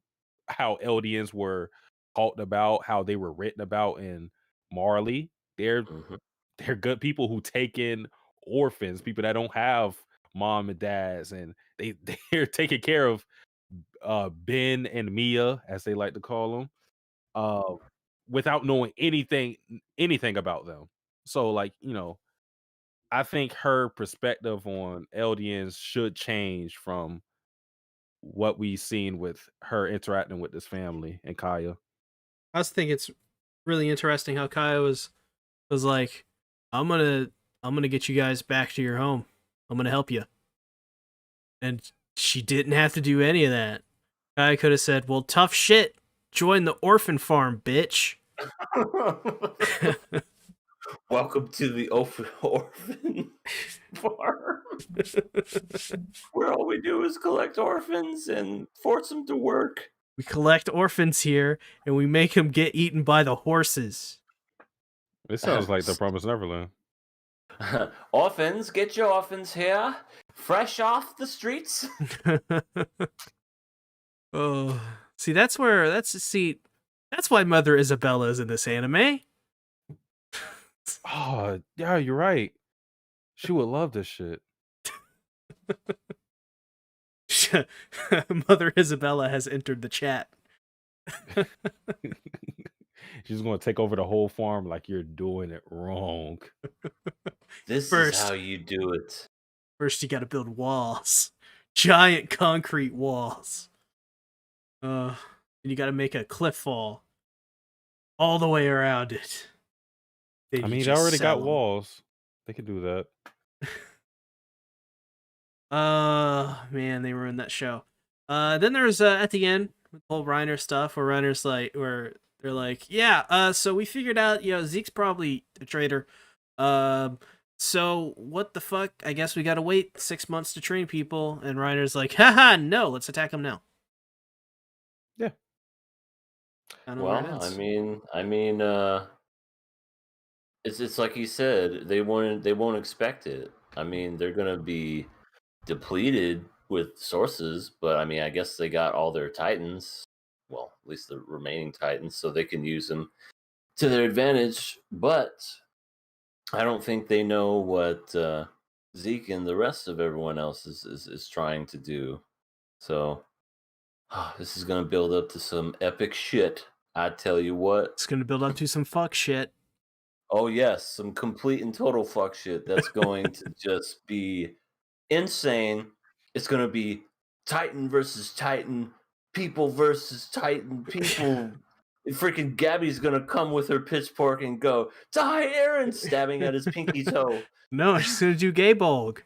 how Eldians were talked about, how they were written about in Marley. They're Mhm. they're good people who take in orphans, people that don't have mom and dads, and they're taking care of Ben and Mia, as they like to call them, uh, without knowing anything about them. So, like, I think her perspective on Eldians should change from what we've seen with her interacting with this family and Kaya. I just think it's really interesting how Kaya was like, I'm gonna get you guys back to your home. I'm gonna help you. And she didn't have to do any of that. Kaya could have said, well, tough shit. Join the orphan farm, bitch. Welcome to the orphan farm, where all we do is collect orphans and force them to work. We collect orphans here and we make them get eaten by the horses. It sounds like the Promised Neverland. Orphans, get your orphans here, fresh off the streets. Oh, see, that's why Mother Isabella is in this anime. Oh, yeah, you're right. She would love this shit. Mother Isabella has entered the chat. She's going to take over the whole farm like you're doing it wrong. This First. is how you do it. First, you got to build walls, giant concrete walls. And you got to make a cliff fall all the way around it. Then I you mean, they just already got sell 'em. walls. They could do that. Man, they ruined that show. Then there's at the end with the whole Reiner stuff where Reiner's like, where they're like, yeah, so we figured out, Zeke's probably a traitor. So what the fuck? I guess we gotta wait 6 months to train people. And Reiner's like, haha, no, let's attack him now. Yeah. I don't know where it Well, ends. it's like he said, they won't expect it. I mean, they're gonna be depleted with sources, but I mean, I guess they got all their Titans. Well, at least the remaining Titans, so they can use them to their advantage. But I don't think they know what Zeke and the rest of everyone else is trying to do. So this is gonna build up to some epic shit. I tell you what. It's gonna build up to some fuck shit. Oh yes, some complete and total fuck shit that's going to just be insane. It's gonna be Titan versus Titan, people versus Titan, people. Freaking Gabby's gonna come with her pitchfork and go, "Die, Aaron!" stabbing at his pinky toe. No, she's gonna do Gaybolg.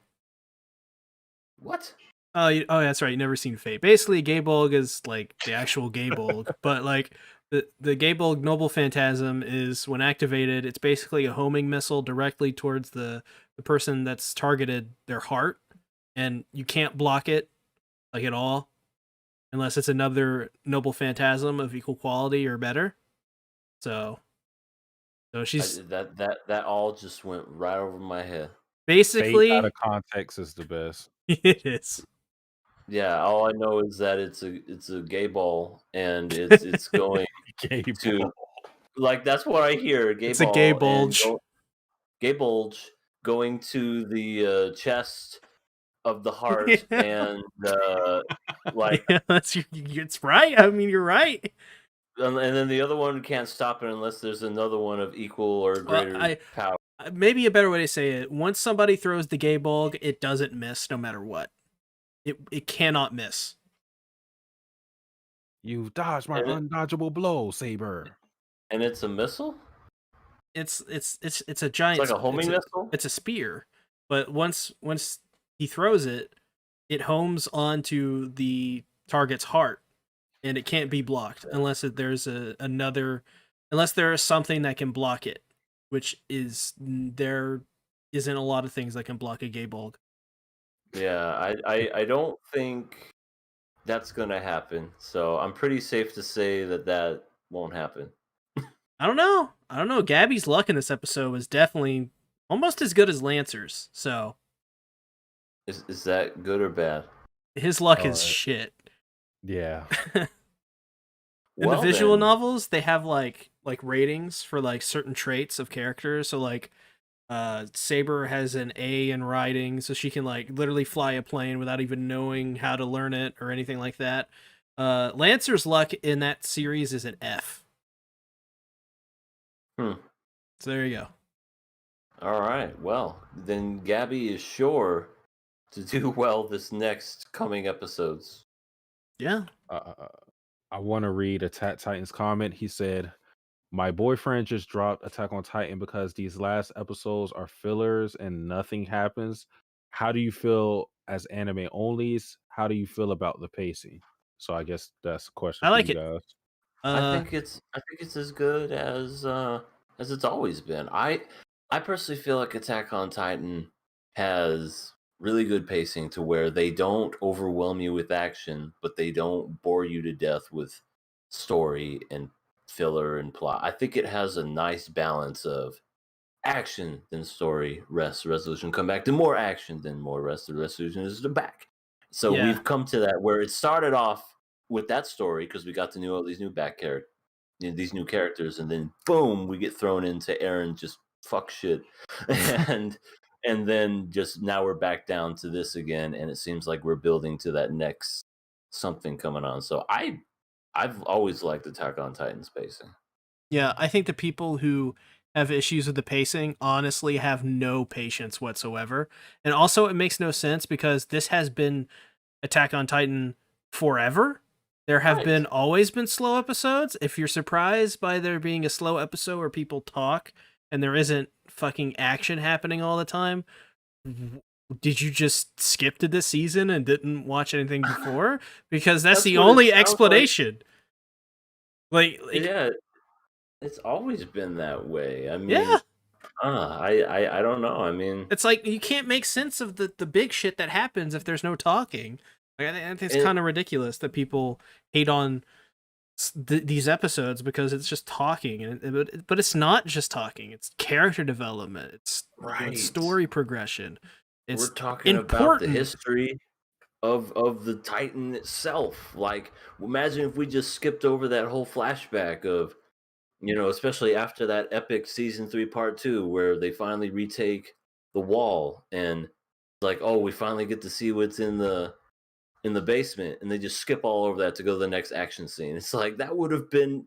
What? Oh, that's right. You never seen Fate. Basically, Gaybolg is like the actual Gaybolg, but like the Gaybolg Noble Phantasm is when activated, it's basically a homing missile directly towards the person that's targeted their heart, and you can't block it like at all unless it's another Noble Phantasm of equal quality or better. So she's That all just went right over my head. basically Fate out of context is the best. it is. Yeah, all I know is that it's a gay ball and it's going to, like, that's what I hear. Gay It's a ball gay and bulge. gay bulge going to the chest of the heart and like Yeah, it's right. I mean, you're right. and then the other one can't stop it unless there's another one of equal or greater power. Maybe a better way to say it: once somebody throws the gay bulg, it doesn't miss no matter what. It cannot miss. You've dodged my undodgeable blow, Saber. And it's a missile? It's a giant. It's like a homing missile? It's a spear, but once he throws it, it homes onto the target's heart, and it can't be blocked unless there's unless there is something that can block it, which there isn't a lot of things that can block a gay bulg. Yeah, I don't think that's gonna happen. So I'm pretty safe to say that won't happen. I don't know. Gabby's luck in this episode was definitely almost as good as Lancer's. So is that good or bad? his luck is shit. Yeah. In the visual novels, they have like ratings for like certain traits of characters. So like Saber has an A in riding, so she can like literally fly a plane without even knowing how to learn it or anything like that. Lancer's luck in that series is an F. So there you go. All right. Well, then Gabby is sure to do well this next coming episodes. Yeah. I want to read Attack Titan's comment. He said, "My boyfriend just dropped Attack on Titan because these last episodes are fillers and nothing happens. How do you feel as anime onlys? How do you feel about the pacing?" So I guess that's a question. I like for you it. guys. I think it's as good as it's always been. I personally feel like Attack on Titan has really good pacing to where they don't overwhelm you with action, but they don't bore you to death with story and filler and plot. I think it has a nice balance of action, then story, rest, resolution, come back to more action, then more rest, the resolution is the back. So Yeah. we've come to that where it started off with that story because we got to know all these new back characters, these new characters, and then boom, we get thrown into Aaron just fuck shit, and then just now we're back down to this again, and it seems like we're building to that next something coming on. So I've always liked Attack on Titan's pacing. Yeah, I think the people who have issues with the pacing honestly have no patience whatsoever. And also it makes no sense because this has been Attack on Titan forever. There have always been slow episodes. If you're surprised by there being a slow episode where people talk and there isn't fucking action happening all the time, did you just skip to this season and didn't watch anything before? Because that's the what it only sounds like. explanation. Like Yeah, it's always been that way. I yeah. mean, I don't know. I mean, It's like you can't make sense of the big shit that happens if there's no talking. Like, I think it's it, kind of ridiculous that people hate on these episodes because it's just talking, but it's not just talking. It's character development. It's right. story progression. It's We're talking about the important. history of the Titan itself. Like, imagine if we just skipped over that whole flashback of, especially after that epic season 3 part 2 where they finally retake the wall and like, oh, we finally get to see what's in the basement, and they just skip all over that to go to the next action scene. It's like that would have been,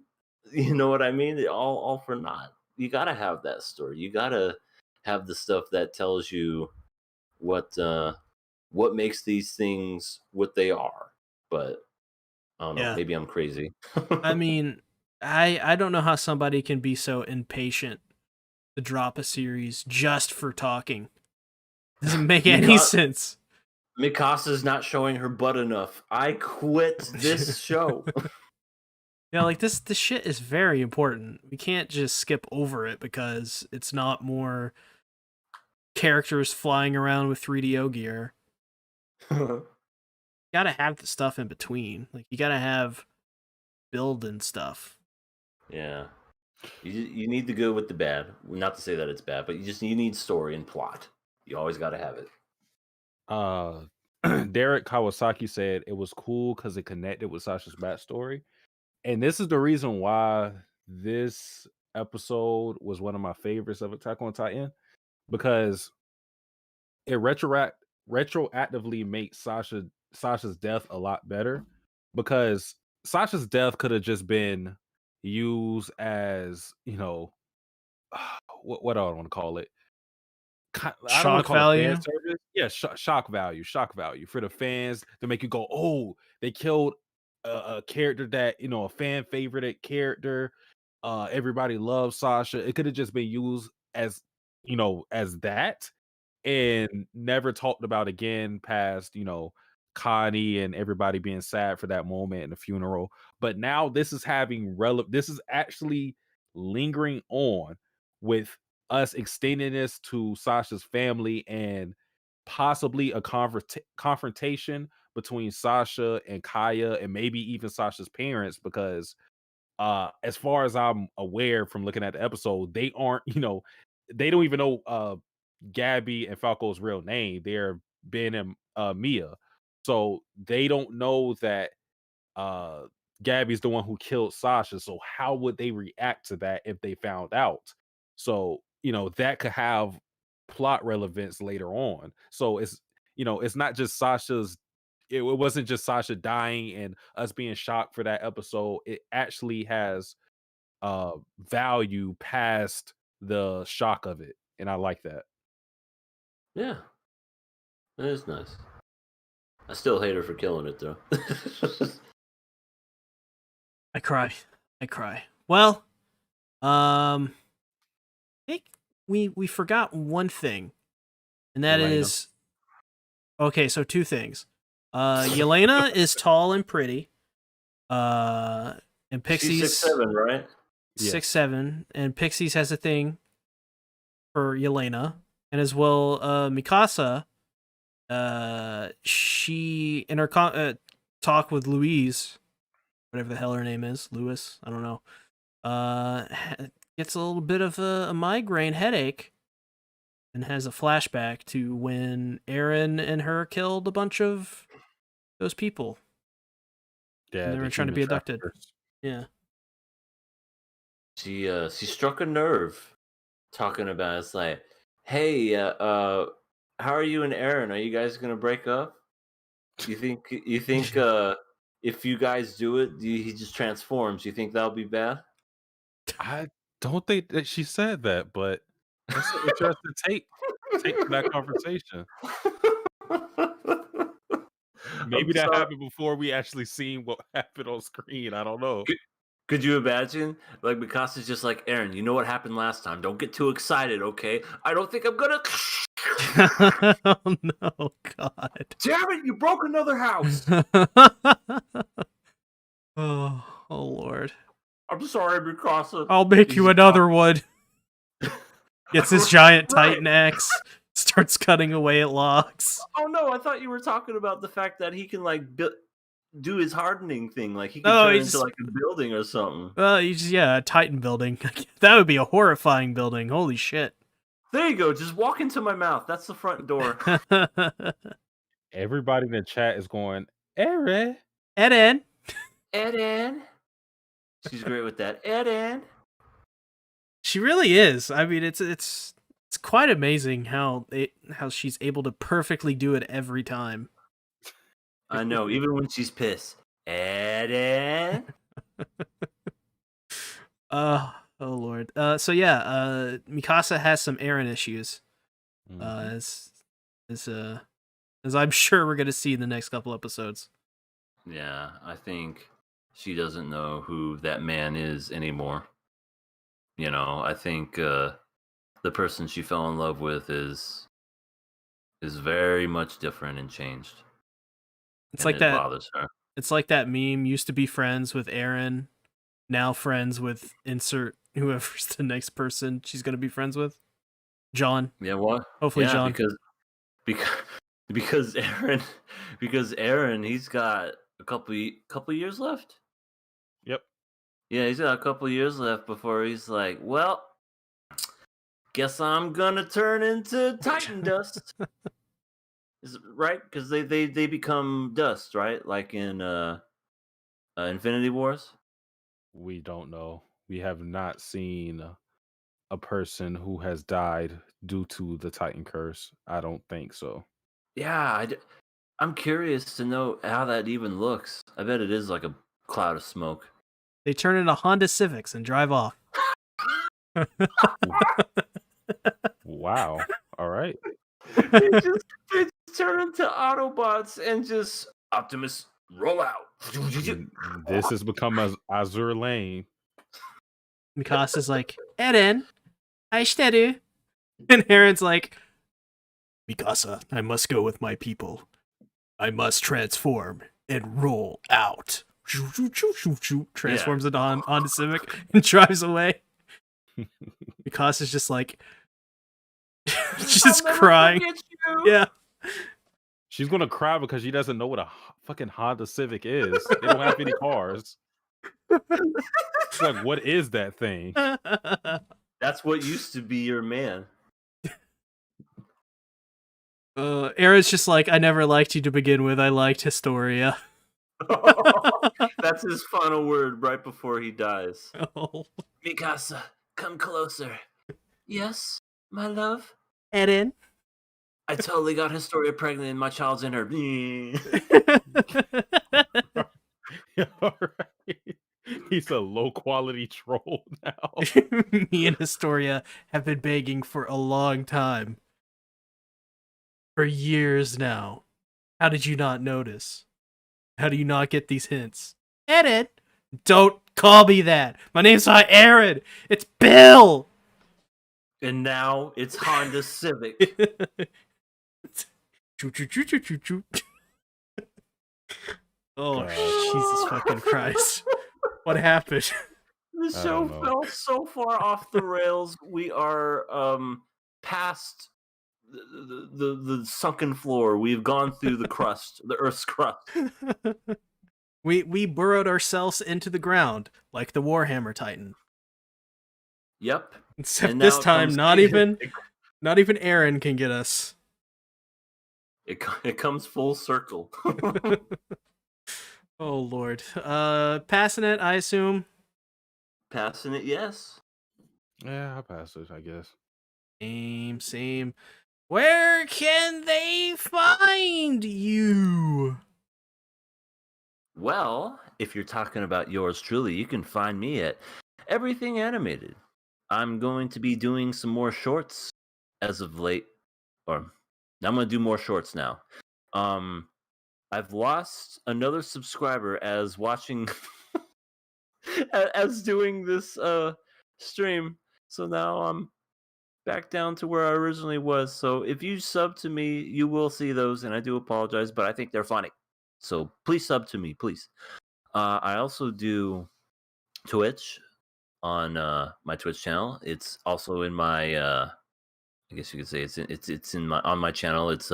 you know what I mean? All for naught. You gotta have that story. You gotta have the stuff that tells you what makes these things what they are. But I don't know. Yeah. Maybe I'm crazy. I mean, I don't know how somebody can be so impatient to drop a series just for talking. Doesn't make any sense. Mikasa's not showing her butt enough. I quit this show. Yeah, like this shit is very important. We can't just skip over it because it's not more characters flying around with 3DO gear. You gotta have the stuff in between. Like you gotta have build and stuff. Yeah. You need the good with the bad. Not to say that it's bad, but you need story and plot. You always got to have it. Derek Kawasaki said it was cool because it connected with Sasha's backstory. And this is the reason why this episode was one of my favorites of Attack on Titan, because it retroactively makes Sasha's death a lot better, because Sasha's death could have just been used as, what do I want to call it? I don't want Shock to call it value. fan service. Yeah, shock value for the fans to make you go, oh, they killed a character that, a fan favorite character. Everybody loves Sasha. It could have just been used as, as that, and never talked about again past, Connie and everybody being sad for that moment in the funeral. But now this is this is actually lingering on with us extending this to Sasha's family and possibly a confrontation between Sasha and Kaya and maybe even Sasha's parents, because as far as I'm aware from looking at the episode, they aren't, they don't even know Gabby and Falco's real name. They're Ben and Mia. So they don't know that uh Gabby's the one who killed Sasha. So how would they react to that if they found out? So, that could have plot relevance later on. So it's not just it wasn't just Sasha dying and us being shocked for that episode. It actually has value past the shock of it. And I like that. Yeah. That is nice. I still hate her for killing it, though. I cry. Well, I think we forgot one thing, and that Yelena. is okay. So two things. Yelena is tall and pretty. And Pixie's She's 6'7", right? 6'7", and Pixies has a thing for Yelena, and as well, Mikasa. She in her talk with Louise, whatever the hell her name is, Lewis, I don't know. Gets a little bit of a migraine headache, and has a flashback to when Eren and her killed a bunch of those people. Yeah, and they were trying to be abducted. Yeah. She struck a nerve talking about it's like, hey, how are you and Aaron? Are you guys gonna break up? You think if you guys do it, he just transforms? You think that'll be bad? I don't think that she said that, but that's an interesting take to that conversation. Maybe that happened before we actually seen what happened on screen. I don't know. Could you imagine? Like Mikasa's just like, Aaron, you know what happened last time? Don't get too excited, okay? I don't think I'm gonna. Oh no, God. Damn it! You broke another house. Oh Lord. I'm sorry, Mikasa. I'll make He's you just another one. Gets his giant Right. Titan axe, starts cutting away at logs. Oh no, I thought you were talking about the fact that he can like do his hardening thing, like he can No, turn he's into like a building or something. A Titan building. That would be a horrifying building. Holy shit. There you go. Just walk into my mouth. That's the front door. Everybody in the chat is going, Eren. Eden. Eden. She's great with that. Eden. She really is. I mean, it's quite amazing how she's able to perfectly do it every time. I know, even when she's pissed. Eden. Oh Lord. So yeah, Mikasa has some Eren issues. As I'm sure we're gonna see in the next couple episodes. Yeah, I think she doesn't know who that man is anymore. You know, I think the person she fell in love with is very much different and changed. It's and like it that. bothers her. It's like that meme. Used to be friends with Eren, now friends with insert whoever's the next person she's gonna be friends with. John. Yeah, what? Hopefully, yeah, John. because Aaron, he's got a couple years left. Yep. Yeah, he's got a couple years left before he's like, well, guess I'm gonna turn into Titan dust. Is it right? Because they become dust, right? Like in Infinity Wars. We don't know. We have not seen a person who has died due to the Titan curse. I don't think so. Yeah, I'm curious to know how that even looks. I bet it is like a cloud of smoke. They turn into Honda Civics and drive off. Wow. All right. they just turn into Autobots and just Optimus roll out. This has become Azure Lane. Mikasa's like, Eren, Aishiteru. And Eren's like, Mikasa, I must go with my people. I must transform and roll out. Transforms it onto Civic and drives away. Mikasa's just like, just crying. Yeah. She's gonna cry because she doesn't know what a fucking Honda Civic is. They don't have any cars. She's like, what is that thing? That's what used to be your man. Eren's just like, I never liked you to begin with. I liked Historia. That's his final word right before he dies. Oh. Mikasa, come closer. Yes, my love. Eren. I totally got Historia pregnant and my child's in her. He's a low quality troll now. Me and Historia have been begging for a long time. For years now. How did you not notice? How do you not get these hints? Eren! Don't call me that! My name's not Eren! It's Bill! And now it's Honda Civic. Oh, Jesus fucking Christ. What happened? The show fell so far off the rails. We are past the sunken floor. We've gone through the crust, the Earth's crust. We burrowed ourselves into the ground like the Warhammer Titan. Yep. Except this time, not even Eren can get us. It comes full circle. Oh Lord. Passing it, I assume. Passing it, yes. Yeah, I pass it, I guess. Same. Where can they find you? Well, if you're talking about yours truly, you can find me at Everything Animated. I'm going to be doing some more shorts as of late. Or I'm going to do more shorts now. I've lost another subscriber as watching as doing this stream. So now I'm back down to where I originally was. So if you sub to me, you will see those, and I do apologize, but I think they're funny. So please sub to me, please. I also do Twitch on my Twitch channel. It's also in my I guess you could say it's in my on my channel. It's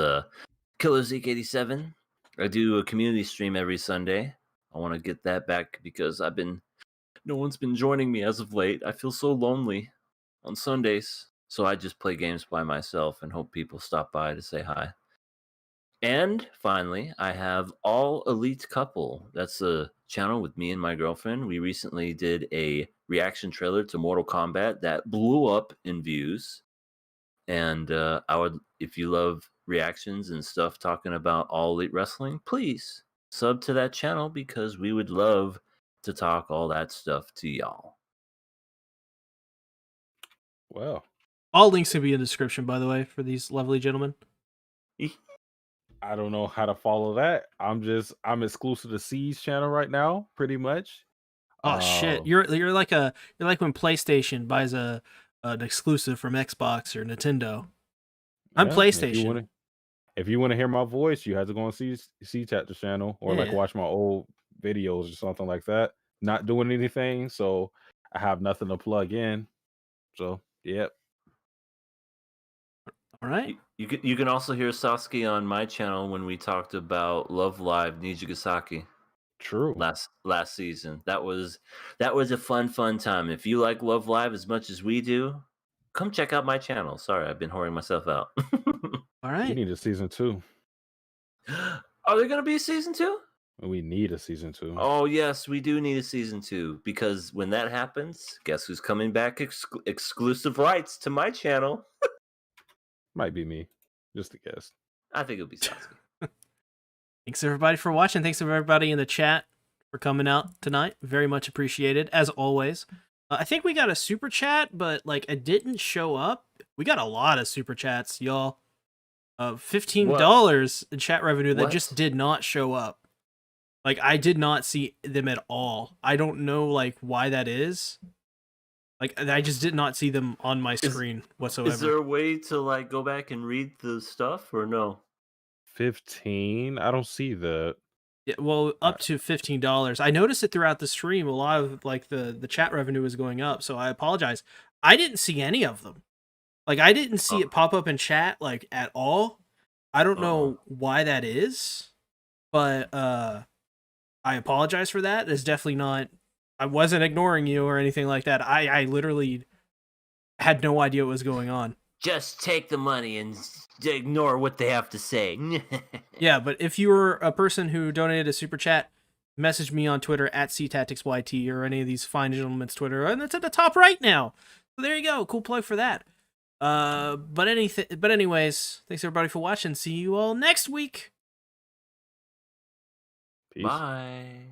Killer Zeke 87. I do a community stream every Sunday. I want to get that back because no one's been joining me as of late. I feel so lonely on Sundays. So I just play games by myself and hope people stop by to say hi. And finally, I have All Elite Couple. That's a channel with me and my girlfriend. We recently did a reaction trailer to Mortal Kombat that blew up in views. And if you love reactions and stuff talking about All Elite Wrestling, please sub to that channel because we would love to talk all that stuff to y'all. Well, All links can be in the description, by the way, for these lovely gentlemen. I don't know how to follow that. I'm exclusive to C's channel right now, pretty much. Oh shit! You're like when PlayStation buys an exclusive from Xbox or Nintendo. I'm PlayStation. If you want to hear my voice, you have to go on SeaTactics channel or like Yeah. watch my old videos or something like that. Not doing anything, so I have nothing to plug in. So yep. All right. You can also hear Sasuke on my channel when we talked about Love Live Nijigasaki. True. Last season. That was a fun time. If you like Love Live as much as we do, come check out my channel. Sorry, I've been whoring myself out. All right. We need a season 2. Are there gonna be a season 2? We need a season 2. Oh yes, we do need a season 2 because when that happens, guess who's coming back exclusive rights to my channel? Might be me. Just a guess. I think it'll be Sasuke. Thanks everybody for watching. Thanks everybody in the chat for coming out tonight. Very much appreciated, as always. I think we got a super chat, but like it didn't show up. We got a lot of super chats, y'all. $15 in chat revenue that just did not show up. Like I did not see them at all. I don't know like why that is. Like I just did not see them on my screen whatsoever. Is there a way to like go back and read the stuff or no? 15? I don't see that. Yeah, well, up to $15. I noticed it throughout the stream. A lot of like the chat revenue was going up, so I apologize. I didn't see any of them. Like I didn't see it pop up in chat like at all. I don't know why that is, but I apologize for that. It's definitely not. I wasn't ignoring you or anything like that. I literally had no idea what was going on. Just take the money and ignore what they have to say. Yeah, but if you were a person who donated a super chat, message me on Twitter at SeaTacticsYT or any of these fine gentlemen's Twitter, and it's at the top right now. So there you go. Cool plug for that. But anyways, thanks everybody for watching. See you all next week. Peace. Bye.